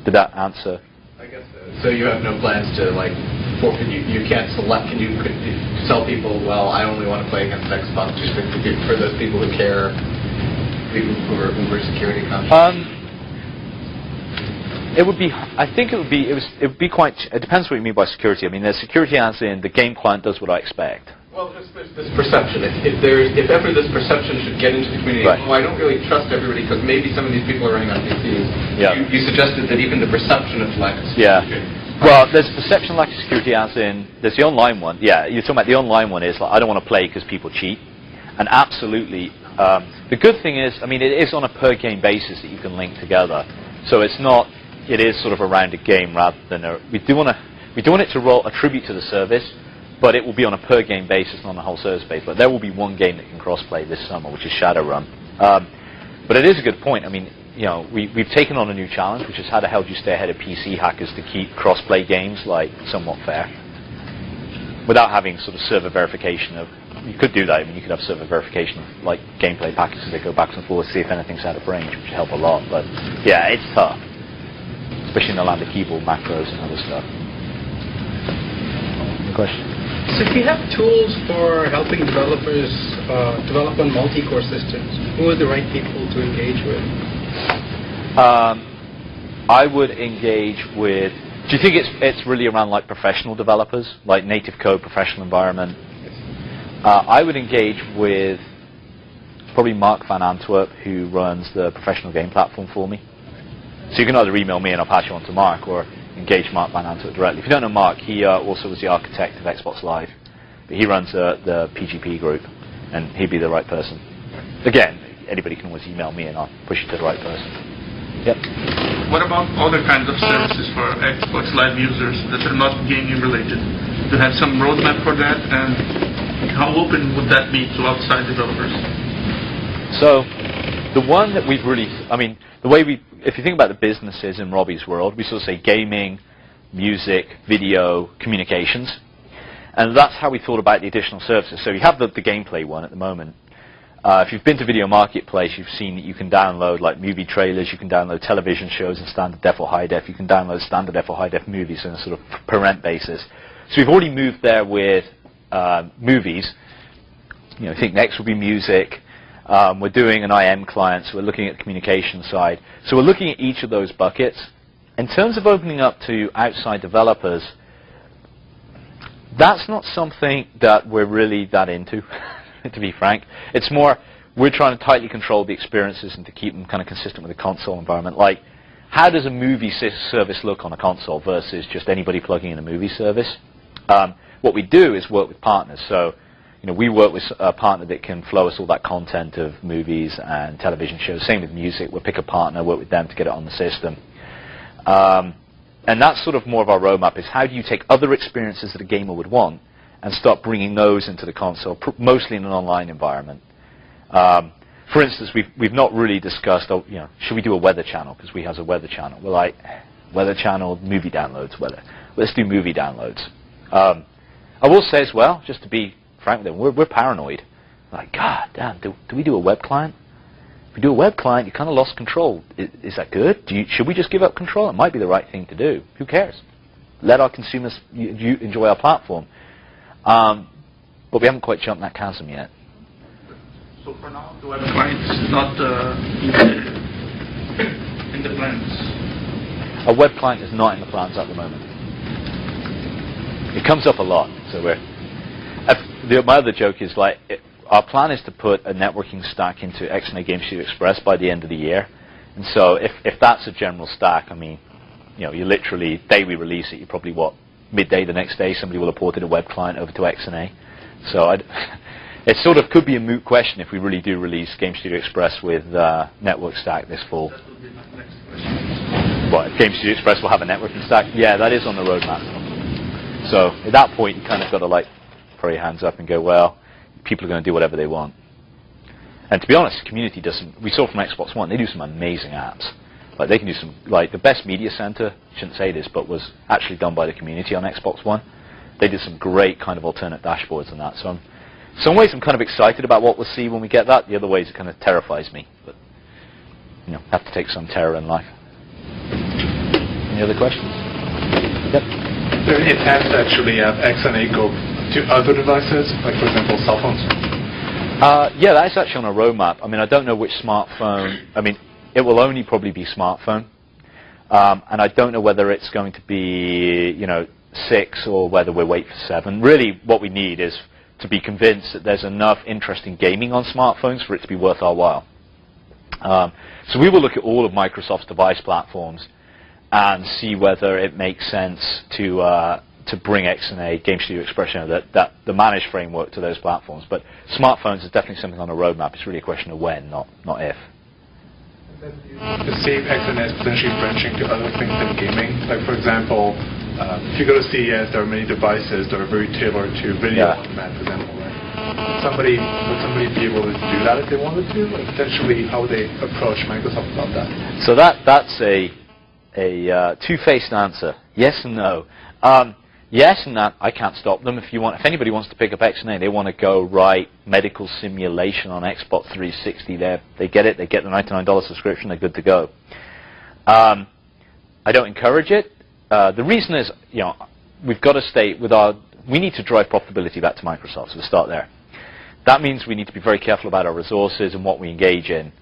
[SPEAKER 1] Did that answer?
[SPEAKER 8] I guess so. So you have no plans to, like, you can't select, could you tell people, well, I only want to play against Xbox, just for those people who care, people who are uber security conscious?
[SPEAKER 1] It would be quite, it depends what you mean by security. I mean, there's security as in the game client does what I expect.
[SPEAKER 8] Well, there's this perception. If ever this perception should get into the community,
[SPEAKER 1] right.
[SPEAKER 8] Oh, I don't really trust everybody because maybe some of these people are running on PCs.
[SPEAKER 1] Yeah.
[SPEAKER 8] You suggested that even the perception of lack of security.
[SPEAKER 1] Yeah. Well, there's perception of lack of security as in, there's the online one. Yeah, you're talking about the online one is, like, I don't want to play because people cheat. And absolutely, the good thing is, I mean, it is on a per game basis that you can link together. So it's not, it is sort of a rounded game rather than we do want it to roll a tribute to the service, but it will be on a per game basis, not on a whole service basis. But there will be one game that can cross-play this summer, which is Shadowrun. But it is a good point. I mean, we've taken on a new challenge, which is how the hell do you stay ahead of PC hackers to keep cross-play games like somewhat fair, without having sort of server verification of. You could do that. I mean, you could have server verification of like gameplay packages that go back and forth, see if anything's out of range, which would help a lot. But yeah, it's tough, especially in the land of keyboard macros and other stuff. Any question?
[SPEAKER 9] So if you have tools for helping developers develop on multi-core systems, who are the right people to engage with?
[SPEAKER 1] I would engage with. Do you think it's really around like professional developers, like native code, professional environment? I would engage with probably Mark Van Antwerp, who runs the professional game platform for me. So you can either email me and I'll pass you on to Mark, or engage Mark Van Antwerp directly. If you don't know Mark, he also was the architect of Xbox Live. But he runs the PGP group, and he'd be the right person. Again, anybody can always email me and I'll push you to the right person. Yep.
[SPEAKER 10] What about other kinds of services for Xbox Live users that are not gaming related? Do you have some roadmap for that, and how open would that be to outside developers?
[SPEAKER 1] So, the one that we've really, I mean, the way if you think about the businesses in Robbie's world, we sort of say gaming, music, video, communications. And that's how we thought about the additional services. So you have the gameplay one at the moment. If you've been to Video Marketplace, you've seen that you can download like movie trailers, you can download television shows in standard def or high def, you can download standard def or high def movies on a sort of per rent basis. So we've already moved there with movies. I think next will be music. We're doing an IM client, so we're looking at the communication side. So we're looking at each of those buckets. In terms of opening up to outside developers, that's not something that we're really that into, to be frank. It's more, we're trying to tightly control the experiences and to keep them kind of consistent with the console environment. Like, how does a movie service look on a console versus just anybody plugging in a movie service? What we do is work with partners. So, we work with a partner that can flow us all that content of movies and television shows. Same with music. We'll pick a partner, work with them to get it on the system. And that's sort of more of our roadmap, is how do you take other experiences that a gamer would want and start bringing those into the console, mostly in an online environment. For instance, we've not really discussed, should we do a weather channel? Because we have a weather channel. We're like, weather channel, movie downloads, weather. Let's do movie downloads. I will say as well, just to be frank with them, we're paranoid. Like, God damn, do we do a web client? If we do a web client, you kind of lost control. Is that good? Should we just give up control? It might be the right thing to do. Who cares? Let our consumers enjoy our platform. But we haven't quite jumped that chasm yet.
[SPEAKER 10] So for now, the web client is not in the plans.
[SPEAKER 1] A web client is not in the plans at the moment. It comes up a lot. So my other joke is like, our plan is to put a networking stack into XNA Game Studio Express by the end of the year. And so if that's a general stack, I mean, you literally, day we release it, you probably, midday the next day, somebody will have ported a web client over to XNA. So it sort of could be a moot question if we really do release Game Studio Express with network stack this fall.
[SPEAKER 10] That will be my next question.
[SPEAKER 1] What, Game Studio Express will have a networking stack? Yeah, that is on the roadmap. So at that point, you kind of got to like throw your hands up and go, well, people are going to do whatever they want. And to be honest, the community doesn't. We saw from Xbox One, they do some amazing apps. Like they can do some, like the best media center, shouldn't say this, but was actually done by the community on Xbox One. They did some great kind of alternate dashboards and that. So in some ways I'm kind of excited about what we'll see when we get that. The other ways it kind of terrifies me. But, have to take some terror in life. Any other questions? Yep.
[SPEAKER 6] Is there any attempt to actually have XNA go to other devices, like for example cell phones?
[SPEAKER 1] Yeah, that's actually on a roadmap. I mean, I don't know which smartphone. I mean, it will only probably be smartphone. And I don't know whether it's going to be, 6 or whether we'll wait for 7. Really, what we need is to be convinced that there's enough interest in gaming on smartphones for it to be worth our while. So we will look at all of Microsoft's device platforms and see whether it makes sense to bring XNA Game Studio Express, that the managed framework to those platforms. But smartphones is definitely something on a roadmap. It's really a question of when, not if.
[SPEAKER 6] The same XNA is potentially branching to other things than gaming. Like for example, if you go to CES, there are many devices that are very tailored to video on demand, for example. Right? Would somebody be able to do that if they wanted to? Like potentially, how would they approach Microsoft about that?
[SPEAKER 1] So that's a two-faced answer. Yes and no. Yes, and that I can't stop them. If anybody wants to pick up XNA, they want to go write medical simulation on Xbox 360. They get it. They get the $99 subscription. They're good to go. I don't encourage it. The reason is, we've got to stay with we need to drive profitability back to Microsoft. So we'll start there. That means we need to be very careful about our resources and what we engage in.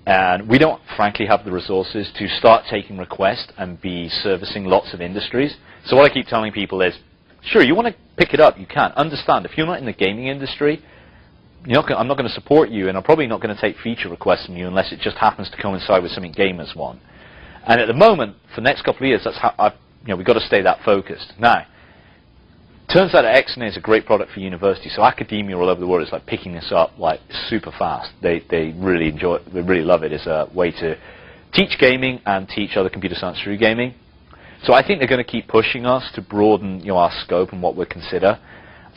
[SPEAKER 1] And we don't, frankly, have the resources to start taking requests and be servicing lots of industries. So what I keep telling people is, sure, you want to pick it up, you can. Understand, if you're not in the gaming industry, I'm not going to support you, and I'm probably not going to take feature requests from you unless it just happens to coincide with something gamers want. And at the moment, for the next couple of years, that's how we've got to stay that focused. Now, turns out that XNA is a great product for university, so academia all over the world is like picking this up like super fast. They really enjoy it, they really love it as a way to teach gaming and teach other computer science through gaming. So I think they're going to keep pushing us to broaden our scope and what we consider.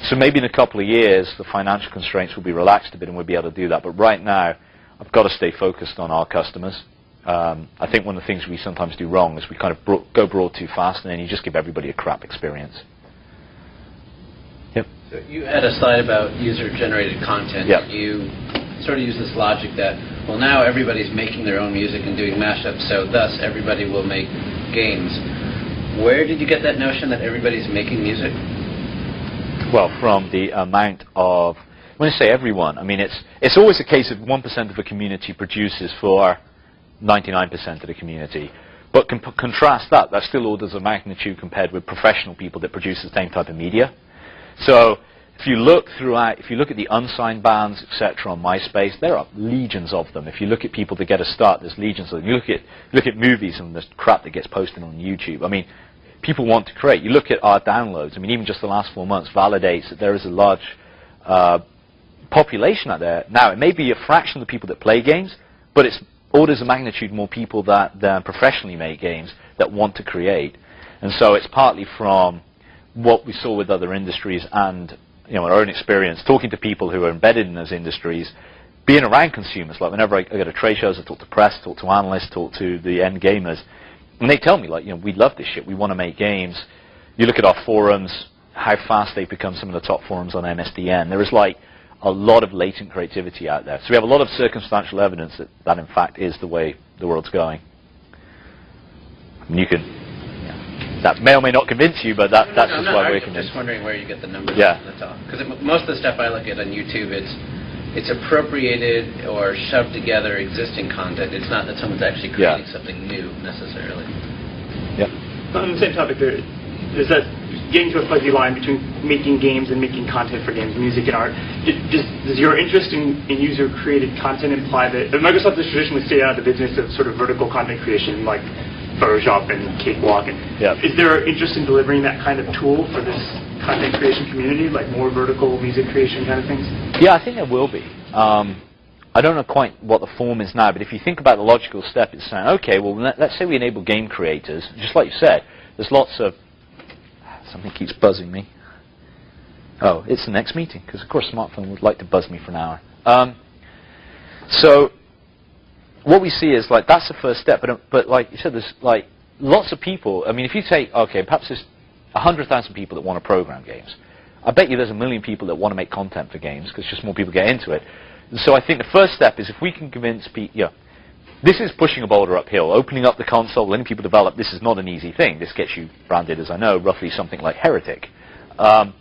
[SPEAKER 1] So maybe in a couple of years the financial constraints will be relaxed a bit and we'll be able to do that. But right now I've got to stay focused on our customers. I think one of the things we sometimes do wrong is we kind of go broad too fast, and then you just give everybody a crap experience. Yep.
[SPEAKER 2] So you had a slide about user-generated content.
[SPEAKER 1] Yep.
[SPEAKER 2] You sort of use this logic that, well, now everybody's making their own music and doing mashups, so thus everybody will make games. Where did you get that notion that everybody's making music?
[SPEAKER 1] Well, from the amount of, when I say everyone, I mean it's always a case of 1% of a community produces for 99% of the community. But contrast that, that's still orders of magnitude compared with professional people that produce the same type of media. So if you look at the unsigned bands, etc., on MySpace, there are legions of them. If you look at people that get a start, there's legions of them. You look at movies and there's crap that gets posted on YouTube. I mean, people want to create. You look at our downloads. I mean, even just the last 4 months validates that there is a large population out there. Now, it may be a fraction of the people that play games, but it's orders of magnitude more people than professionally make games that want to create. And so it's partly from what we saw with other industries and our own experience, talking to people who are embedded in those industries, being around consumers. Like whenever I go to trade shows, I talk to press, talk to analysts, talk to the end gamers, and they tell me, like, we love this shit, we want to make games. You look at our forums, how fast they've become some of the top forums on MSDN. There is like a lot of latent creativity out there. So we have a lot of circumstantial evidence that in fact is the way the world's going. And you can, that may or may not convince you, but that's just why we're convinced.
[SPEAKER 2] I'm just wondering where you get the numbers.
[SPEAKER 1] Yeah.
[SPEAKER 2] That's all. Because most of the stuff I look at on YouTube, it's appropriated or shoved together existing content. It's not that someone's actually creating something new necessarily.
[SPEAKER 1] Yeah.
[SPEAKER 4] On the same topic, there's that getting to a fuzzy line between making games and making content for games, music and art. Does your interest in user-created content imply that Microsoft has traditionally stayed out of the business of sort of vertical content creation, like Photoshop and Cakewalk? And is there interest in delivering that kind of tool for this content creation community, like more vertical music creation kind of things?
[SPEAKER 1] Yeah, I think there will be. I don't know quite what the form is now, but if you think about the logical step, it's saying, okay, well, let's say we enable game creators. Just like you said, there's lots of... Something keeps buzzing me. Oh, it's the next meeting, because of course smartphone would like to buzz me for an hour. So what we see is like that's the first step, but like you said, there's like lots of people. I mean, if you take, okay, perhaps there's 100,000 people that want to program games. I bet you there's 1 million people that want to make content for games, because just more people get into it. And so I think the first step is if we can convince people, this is pushing a boulder uphill. Opening up the console, letting people develop, this is not an easy thing. This gets you branded, as I know, roughly something like heretic. But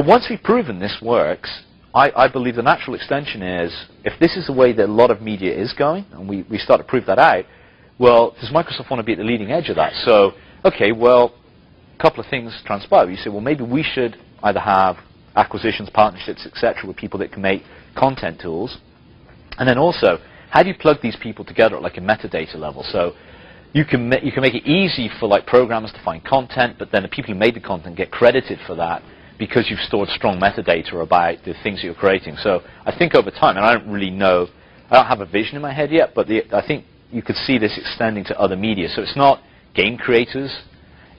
[SPEAKER 1] once we've proven this works, I believe the natural extension is, if this is the way that a lot of media is going, and we start to prove that out, well, does Microsoft want to be at the leading edge of that? So, okay, well, a couple of things transpire. You say, well, maybe we should either have acquisitions, partnerships, etc., with people that can make content tools, and then also, how do you plug these people together at like a metadata level? So you can make it easy for like programmers to find content, but then the people who made the content get credited for that because you've stored strong metadata about the things that you're creating. So I think over time, and I don't really know, I don't have a vision in my head yet, but I think you could see this extending to other media. So it's not game creators,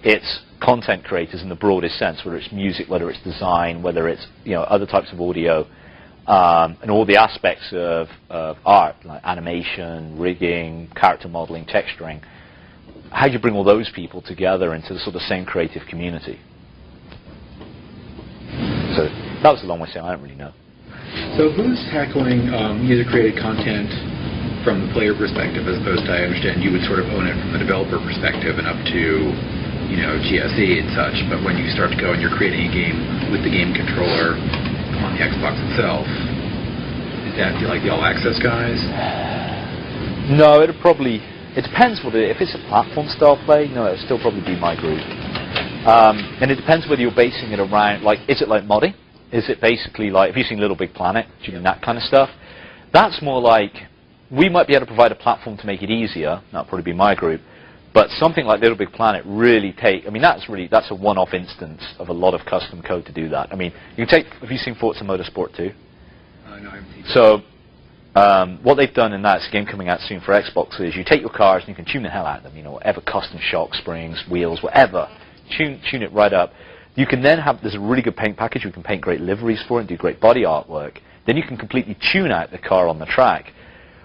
[SPEAKER 1] it's content creators in the broadest sense, whether it's music, whether it's design, whether it's other types of audio. And all the aspects of art, like animation, rigging, character modeling, texturing. How do you bring all those people together into the sort of same creative community? So that was a long way of saying I don't really know.
[SPEAKER 11] So who's tackling user-created content from the player perspective, as opposed to, I understand, you would sort of own it from the developer perspective and up to GSE and such, but when you start to go and you're creating a game with the game controller on the Xbox itself, is that like the all-access guys?
[SPEAKER 1] No, it depends if it's a platform-style play, no, it'll still probably be my group. And it depends whether you're basing it around, like, is it like modding? Is it basically like, have you seen Little Big Planet? Do you mean that kind of stuff? That's more like, we might be able to provide a platform to make it easier, that'll probably be my group, but something like Little Big Planet really that's a one-off instance of a lot of custom code to do that. I mean, have you seen Forza Motorsport 2?
[SPEAKER 11] No, I haven't seen that.
[SPEAKER 1] So what they've done in that, it's a game coming out soon for Xbox, is you take your cars and you can tune the hell out of them, whatever, custom shock, springs, wheels, whatever, tune it right up. You can then there's a really good paint package, you can paint great liveries for it and do great body artwork. Then you can completely tune out the car on the track.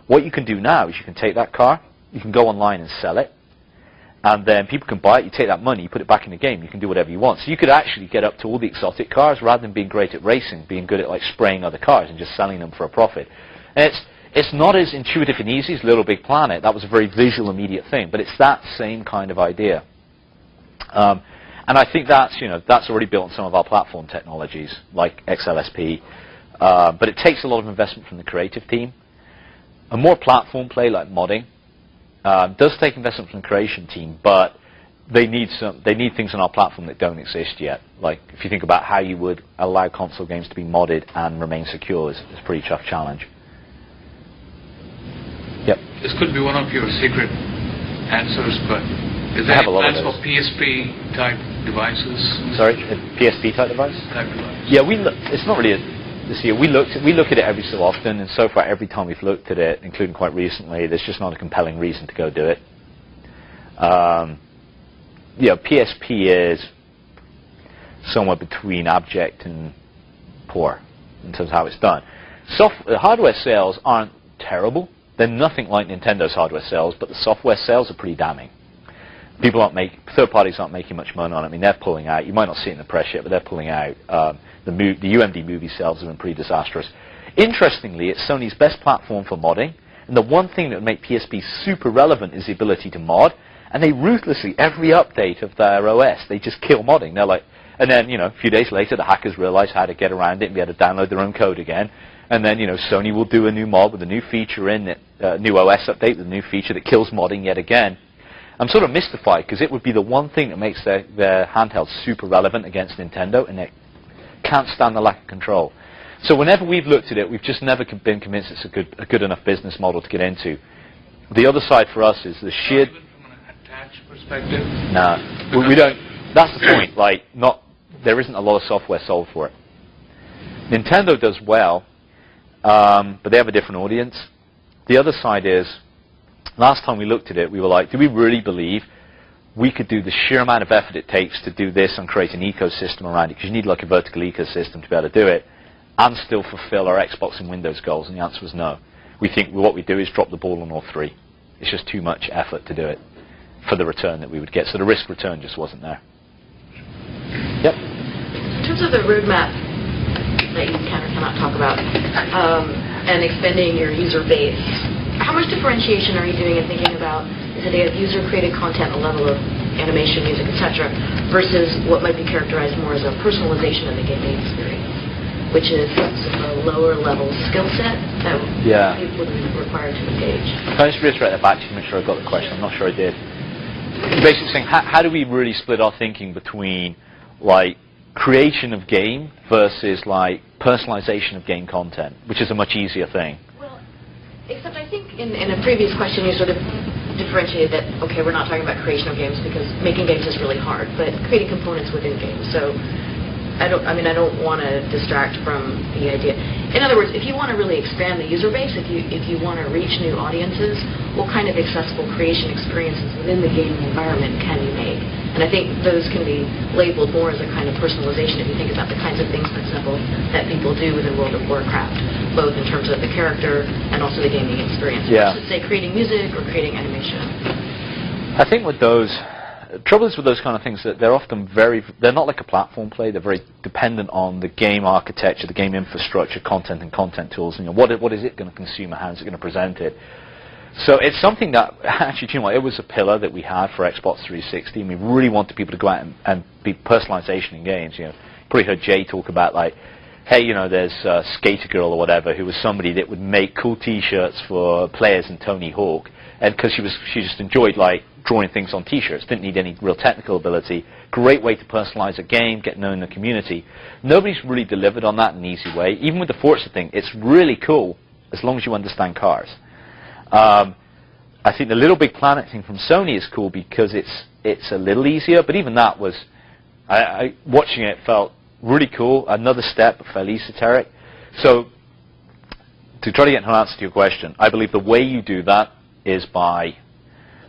[SPEAKER 1] What you can do now is you can take that car You can go online and sell it, and then people can buy it. You take that money, you put it back in the game. You can do whatever you want. So you could actually get up to all the exotic cars rather than being great at racing, being good at like spraying other cars and just selling them for a profit. And it's not as intuitive and easy as Little Big Planet. That was a very visual, immediate thing, but it's that same kind of idea. And I think that's already built on some of our platform technologies like XLSP. But it takes a lot of investment from the creative team. A more platform play like modding does take investment from the creation team, but they need things on our platform that don't exist yet. Like if you think about how you would allow console games to be modded and remain secure, it's a pretty tough challenge. Yep.
[SPEAKER 12] This could be one of your secret answers, but is there any plans for PSP type devices?
[SPEAKER 1] Sorry, a PSP type device? Yeah, it's not really this year. We look at it every so often, and so far every time we've looked at it, including quite recently, there's just not a compelling reason to go do it. PSP is somewhere between abject and poor in terms of how it's done. Hardware sales aren't terrible. They're nothing like Nintendo's hardware sales, but the software sales are pretty damning. Third parties aren't making much money on it. I mean, they're pulling out. You might not see it in the press yet, but they're pulling out. The UMD movie sales have been pretty disastrous. Interestingly, it's Sony's best platform for modding, and the one thing that would make PSP super relevant is the ability to mod. And they ruthlessly, every update of their OS, they just kill modding. They're like, and then a few days later, the hackers realize how to get around it and be able to download their own code again. And then Sony will do a new mod with a new feature in it, new OS update with a new feature that kills modding yet again. I'm sort of mystified because it would be the one thing that makes their handheld super relevant against Nintendo, and they can't stand the lack of control. So whenever we've looked at it, we've just never been convinced it's a good enough business model to get into. The other side for us is the sheer...
[SPEAKER 12] Even from an attached perspective?
[SPEAKER 1] No, we don't. That's the point. Like, there isn't a lot of software sold for it. Nintendo does well, but they have a different audience. The other side is, last time we looked at it, we were like, do we really believe we could do the sheer amount of effort it takes to do this and create an ecosystem around it? Because you need like a vertical ecosystem to be able to do it, and still fulfill our Xbox and Windows goals. And the answer was no. We think what we do is drop the ball on all three. It's just too much effort to do it for the return that we would get. So the risk return just wasn't there. Yep.
[SPEAKER 13] In terms of the roadmap that you can or cannot talk about, and expanding your user base, how much differentiation are you doing in thinking about is it a user-created content, a level of animation, music, etc., versus what might be characterized more as a personalization of the gaming experience, which is sort of a lower-level skill set that people would be required to engage?
[SPEAKER 1] Can I just reiterate that back to you to make sure I got the question? I'm not sure I did. Basically saying, how do we really split our thinking between like creation of game versus like personalization of game content, which is a much easier thing?
[SPEAKER 13] Well, except I think in a previous question you sort of differentiated that, okay, we're not talking about creation of games because making games is really hard, but creating components within games. So I don't want to distract from the idea. In other words, if you want to really expand the user base, if you want to reach new audiences, what kind of accessible creation experiences within the gaming environment can you make? And I think those can be labeled more as a kind of personalization if you think about the kinds of things, for example, that people do within World of Warcraft, both in terms of the character and also the gaming experience. Versus, say, creating music or creating animation.
[SPEAKER 1] I think with those, the trouble is with those kind of things that they're often they're not like a platform play. They're very dependent on the game architecture, the game infrastructure, content and content tools. What is it going to consume and how is it going to present it? So it's something that actually, it was a pillar that we had for Xbox 360, and we really wanted people to go out and be personalization in games. You probably heard Jay talk about like, hey, there's Skater Girl or whatever, who was somebody that would make cool T-shirts for players in Tony Hawk, and because she just enjoyed like drawing things on T-shirts, didn't need any real technical ability. Great way to personalize a game, get known in the community. Nobody's really delivered on that in an easy way. Even with the Forza thing, it's really cool as long as you understand cars. I think the Little Big Planet thing from Sony is cool because it's a little easier, but even that was, watching it felt really cool. Another step, but fairly esoteric. So to try to get an answer to your question, I believe the way you do that is by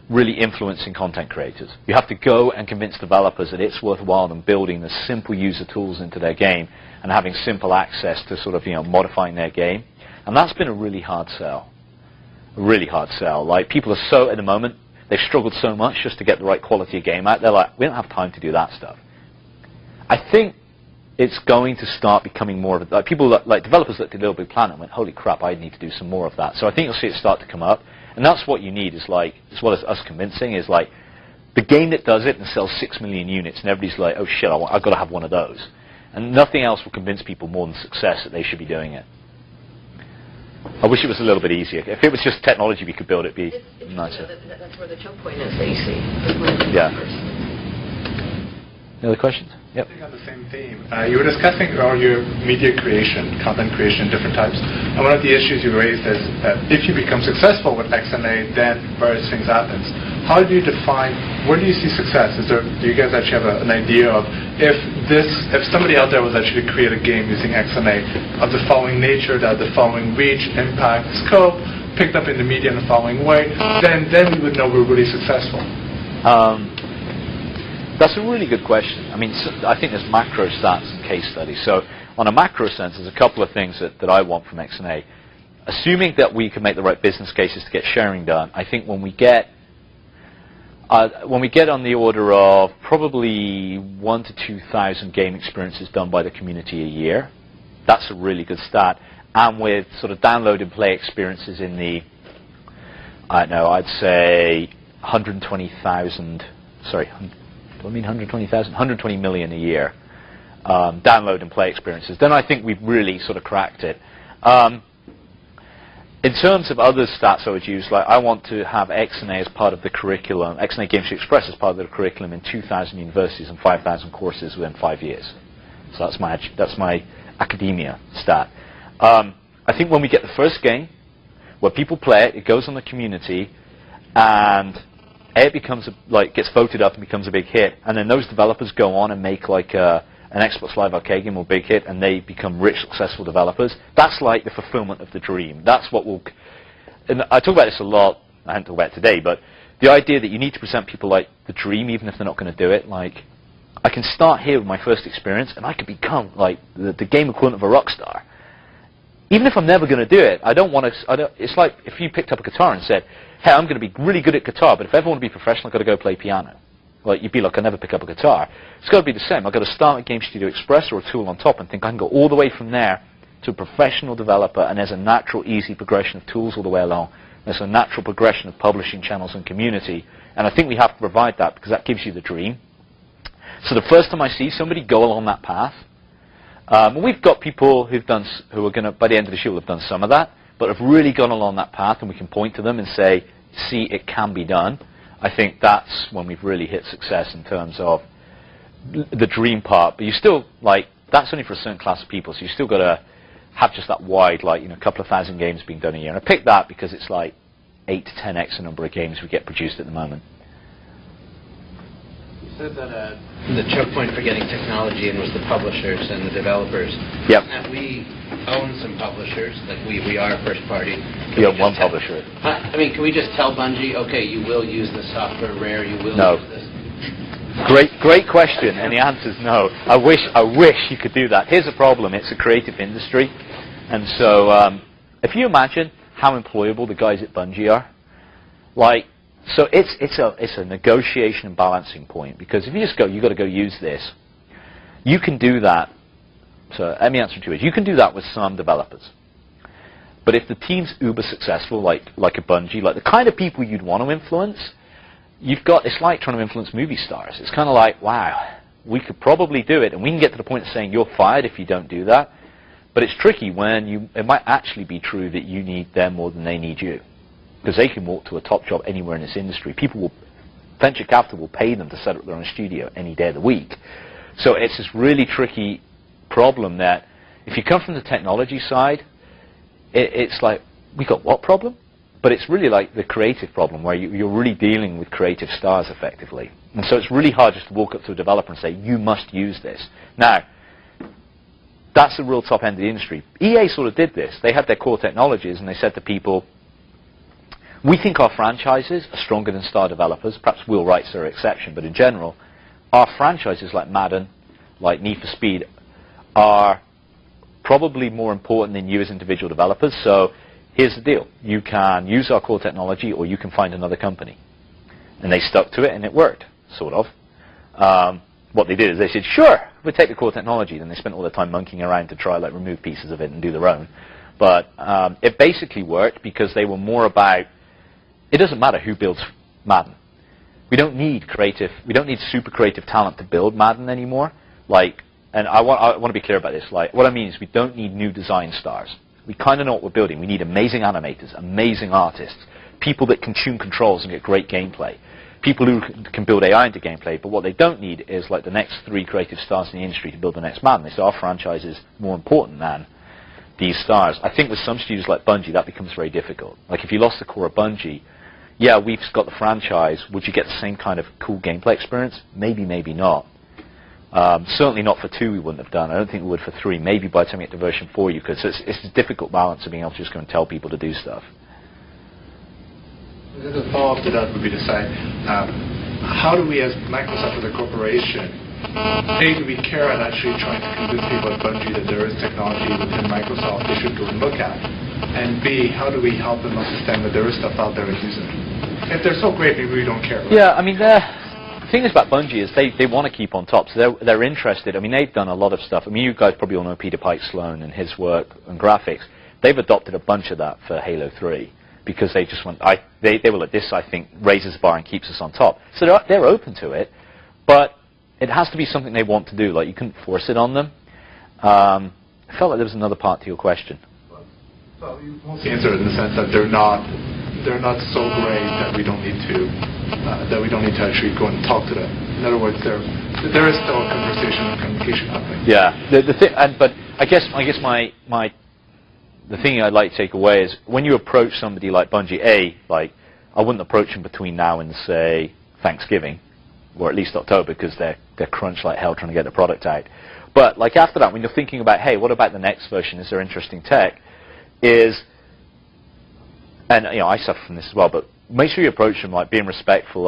[SPEAKER 1] really influencing content creators. You have to go and convince developers that it's worthwhile them building the simple user tools into their game and having simple access to sort of modifying their game. And that's been a really hard sell. a really hard sell. Like, people are so, at the moment, they've struggled so much just to get the right quality of game out. They're like, we don't have time to do that stuff. I think it's going to start becoming more of a, like, people, like developers looked at Little Big Planet and went, holy crap, I need to do some more of that. So I think you'll see it start to come up. And that's what you need, is like, as well as us convincing, is like, the game that does it and sells 6 million units, and everybody's like, oh shit, I've got to have one of those. And nothing else will convince people more than success that they should be doing it. I wish it was a little bit easier. If it was just technology we could build, it'd be nicer.
[SPEAKER 13] That's where the choke point is that you see.
[SPEAKER 1] Yeah. Any other questions? Yep.
[SPEAKER 6] On the same theme, you were discussing your media creation, content creation, different types. And one of the issues you raised is that if you become successful with XNA, then various things happens. How do you define, where do you see success? Do you guys actually have an idea of if somebody out there was actually to create a game using XNA of the following nature, that the following reach, impact, scope, picked up in the media in the following way, then we would know we're really successful?
[SPEAKER 1] That's a really good question. I mean, I think there's macro stats and case studies. So on a macro sense, there's a couple of things that I want from XNA. Assuming that we can make the right business cases to get sharing done, I think when we get on the order of probably 1,000 to 2,000 game experiences done by the community a year, that's a really good stat. And with sort of download and play experiences in the, I don't know, I'd say 120,000, sorry, do I mean 120,000? 120 million a year download and play experiences. Then I think we've really sort of cracked it. In terms of other stats I would use, like I want to have XNA as part of the curriculum, XNA Games Express as part of the curriculum in 2,000 universities and 5,000 courses within 5 years. So that's my academia stat. I think when we get the first game, where people play it, it goes on the community, and it becomes gets voted up and becomes a big hit, and then those developers go on and make like an Xbox Live Arcade game or big hit, and they become rich, successful developers. That's like the fulfillment of the dream. That's what will. And I talk about this a lot. I haven't talked about it today, but the idea that you need to present people like the dream, even if they're not going to do it. Like, I can start here with my first experience, and I could become like the game equivalent of a rock star. Even if I'm never going to do it, I don't want to. It's like if you picked up a guitar and said, hey, I'm going to be really good at guitar, but if I ever want to be professional, I've got to go play piano. Like, you'd be like, I'll never pick up a guitar. It's got to be the same. I've got to start at Game Studio Express or a tool on top and think I can go all the way from there to a professional developer, and there's a natural, easy progression of tools all the way along. There's a natural progression of publishing channels and community, and I think we have to provide that because that gives you the dream. So the first time I see somebody go along that path, we've got people who are going to, by the end of the year, will have done some of that, but have really gone along that path, and we can point to them and say, see, it can be done. I think that's when we've really hit success in terms of the dream part. But you still, like, that's only for a certain class of people, so you still got to have just that wide, like, a couple of thousand games being done a year. And I picked that because it's like 8 to 10x the number of games we get produced at the moment.
[SPEAKER 2] You said that the choke point for getting technology in was the publishers and the developers.
[SPEAKER 1] Yep.
[SPEAKER 2] Now, we own some publishers, like we are first party.
[SPEAKER 1] We own one publisher.
[SPEAKER 2] I mean, can we just tell Bungie, okay, you will use this software, Rare, you will use this?
[SPEAKER 1] Great question, and the answer is no. I wish you could do that. Here's the problem: it's a creative industry, and so if you imagine how employable the guys at Bungie are, like. So it's a negotiation and balancing point, because if you just go, you've got to go use this, you can do that. So let me answer 2 ways. You can do that with some developers. But if the team's uber successful, like a Bungie, like the kind of people you'd want to influence, it's like trying to influence movie stars. It's kind of like, wow, we could probably do it, and we can get to the point of saying you're fired if you don't do that. But it's tricky when it might actually be true that you need them more than they need you. Because they can walk to a top job anywhere in this industry. Venture capital will pay them to set up their own studio any day of the week. So it's this really tricky problem that if you come from the technology side, it's like, we got what problem? But it's really like the creative problem, where you're really dealing with creative stars effectively. And so it's really hard just to walk up to a developer and say, you must use this. Now, that's the real top end of the industry. EA sort of did this. They had their core technologies, and they said to people, we think our franchises are stronger than star developers. Perhaps Will Wright's are an exception, but in general, our franchises like Madden, like Need for Speed, are probably more important than you as individual developers. So here's the deal. You can use our core technology or you can find another company. And they stuck to it and it worked, sort of. What they did is they said, sure, we'll take the core technology. Then they spent all their time monkeying around to try like remove pieces of it and do their own. But it basically worked because they were more about, it doesn't matter who builds Madden. We don't need super creative talent to build Madden anymore. Like, and I want to be clear about this. Like, what I mean is we don't need new design stars. We kind of know what we're building. We need amazing animators, amazing artists, people that can tune controls and get great gameplay, people who can build AI into gameplay. But what they don't need is like the next 3 creative stars in the industry to build the next Madden. They say our franchise is more important than these stars. I think with some studios like Bungie, that becomes very difficult. Like if you lost the core of Bungie, yeah, we've got the franchise. Would you get the same kind of cool gameplay experience? Maybe, maybe not. Certainly not for 2 we wouldn't have done. I don't think we would for 3. Maybe by the time we get to version 4 you could. So it's a difficult balance of being able to just go and tell people to do stuff.
[SPEAKER 14] The follow-up to that would be to say, how do we as Microsoft as a corporation, A, do we care at actually trying to convince people at Bungie that there is technology within Microsoft they should go and look at? And B, how do we help them understand that there is stuff out there and use it? If they're so great, maybe we don't care.
[SPEAKER 1] Yeah, I mean, the thing is about Bungie is they want to keep on top, so they're interested. I mean, they've done a lot of stuff. I mean, you guys probably all know Peter Pike Sloan and his work and graphics. They've adopted a bunch of that for Halo 3 because they just want. They were like, this, I think, raises the bar and keeps us on top. So they're open to it, but it has to be something they want to do. Like you couldn't force it on them. I felt like there was another part to your question.
[SPEAKER 14] Well, you mostly answered it in the sense that they're not so great that we don't need to actually go and talk to them. In other words, there is still a conversation and communication happening.
[SPEAKER 1] Yeah, but I guess the thing I'd like to take away is when you approach somebody like Bungie, like I wouldn't approach them between now and say Thanksgiving, or at least October, because they're crunched like hell trying to get the product out. But like after that, when you're thinking about, hey, what about the next version? Is there interesting tech? And you know, I suffer from this as well, but make sure you approach them like being respectful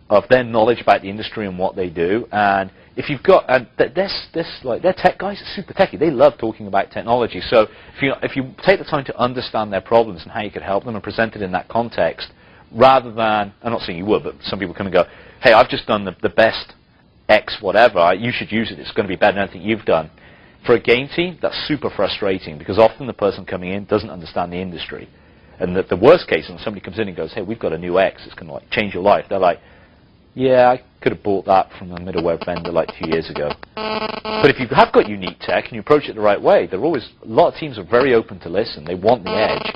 [SPEAKER 1] of their knowledge about the industry and what they do. And if you've got, and like their tech guys are super techy. They love talking about technology. So if you take the time to understand their problems and how you could help them and present it in that context, rather than, I'm not saying you would, but some people come and go, hey, I've just done the best X whatever. You should use it. It's going to be better than anything you've done. For a game team, that's super frustrating because often the person coming in doesn't understand the industry. And the worst case is when somebody comes in and goes, hey, we've got a new X, it's going to like change your life. They're like, yeah, I could have bought that from a middleware vendor like 2 years ago. But if you have got unique tech and you approach it the right way, a lot of teams are very open to listen. They want the edge.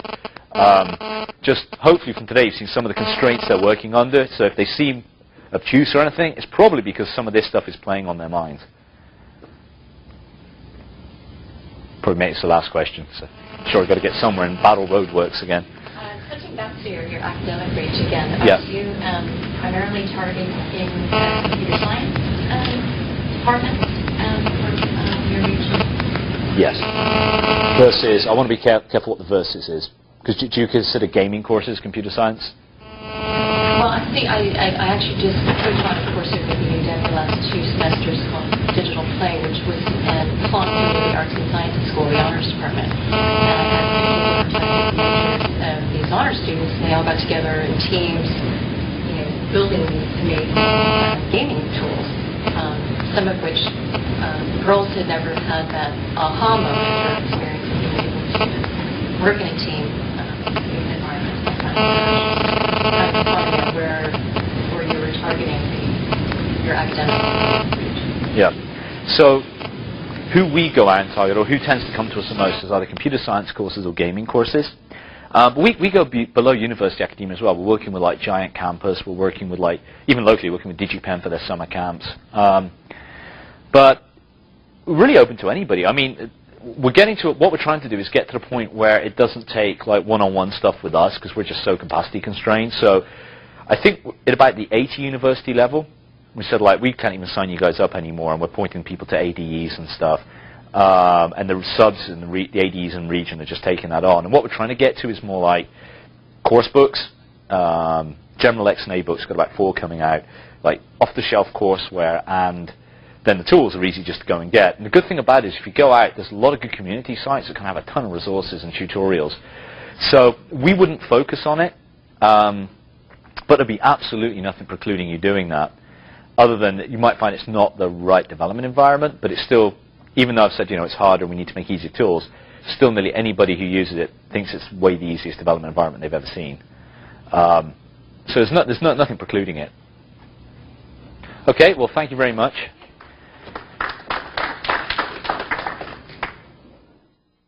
[SPEAKER 1] Just hopefully from today you've seen some of the constraints they're working under. So if they seem obtuse or anything, it's probably because some of this stuff is playing on their minds. Probably make this the last question. So I'm sure I've got to get somewhere in Battle Road works again.
[SPEAKER 15] Switching back to your academic reach again,
[SPEAKER 1] yeah.
[SPEAKER 15] Are you primarily targeting computer science departments for your reach?
[SPEAKER 1] Yes. Versus, I want to be careful what the versus is. Because do you consider gaming courses computer science?
[SPEAKER 15] Well, I think I actually just took on a course with you done the last 2 semesters called Digital Play, which was taught through the Arts and Sciences School, the Honors Department. And I had 50 different types of these honors students, and they all got together in teams, building these amazing gaming tools. Some of which girls had never had that aha moment or experience of being able to work in a team environment. That's probably where you were targeting your academic reach.
[SPEAKER 1] Yeah. So who we go out and target, or who tends to come to us the most, is either computer science courses or gaming courses. But we go below university academia as well. We're working with like Giant Campus. We're working with like, even locally, working with DigiPen for their summer camps. But we're really open to anybody. I mean, we're getting to what we're trying to do is get to the point where it doesn't take like one-on-one stuff with us because we're just so capacity constrained. So I think at about the 80 university level, we said like we can't even sign you guys up anymore, and we're pointing people to ADEs and stuff. And the subs and the ADEs in region are just taking that on. And what we're trying to get to is more like course books, general X&A books. Got about 4 coming out, like off-the-shelf courseware, and then the tools are easy just to go and get. And the good thing about it is if you go out, there's a lot of good community sites that can have a ton of resources and tutorials. So we wouldn't focus on it, but there'd be absolutely nothing precluding you doing that, other than you might find it's not the right development environment, but it's still, even though I've said, it's harder, we need to make easier tools, still nearly anybody who uses it thinks it's way the easiest development environment they've ever seen. So there's nothing precluding it. Okay, well, thank you very much.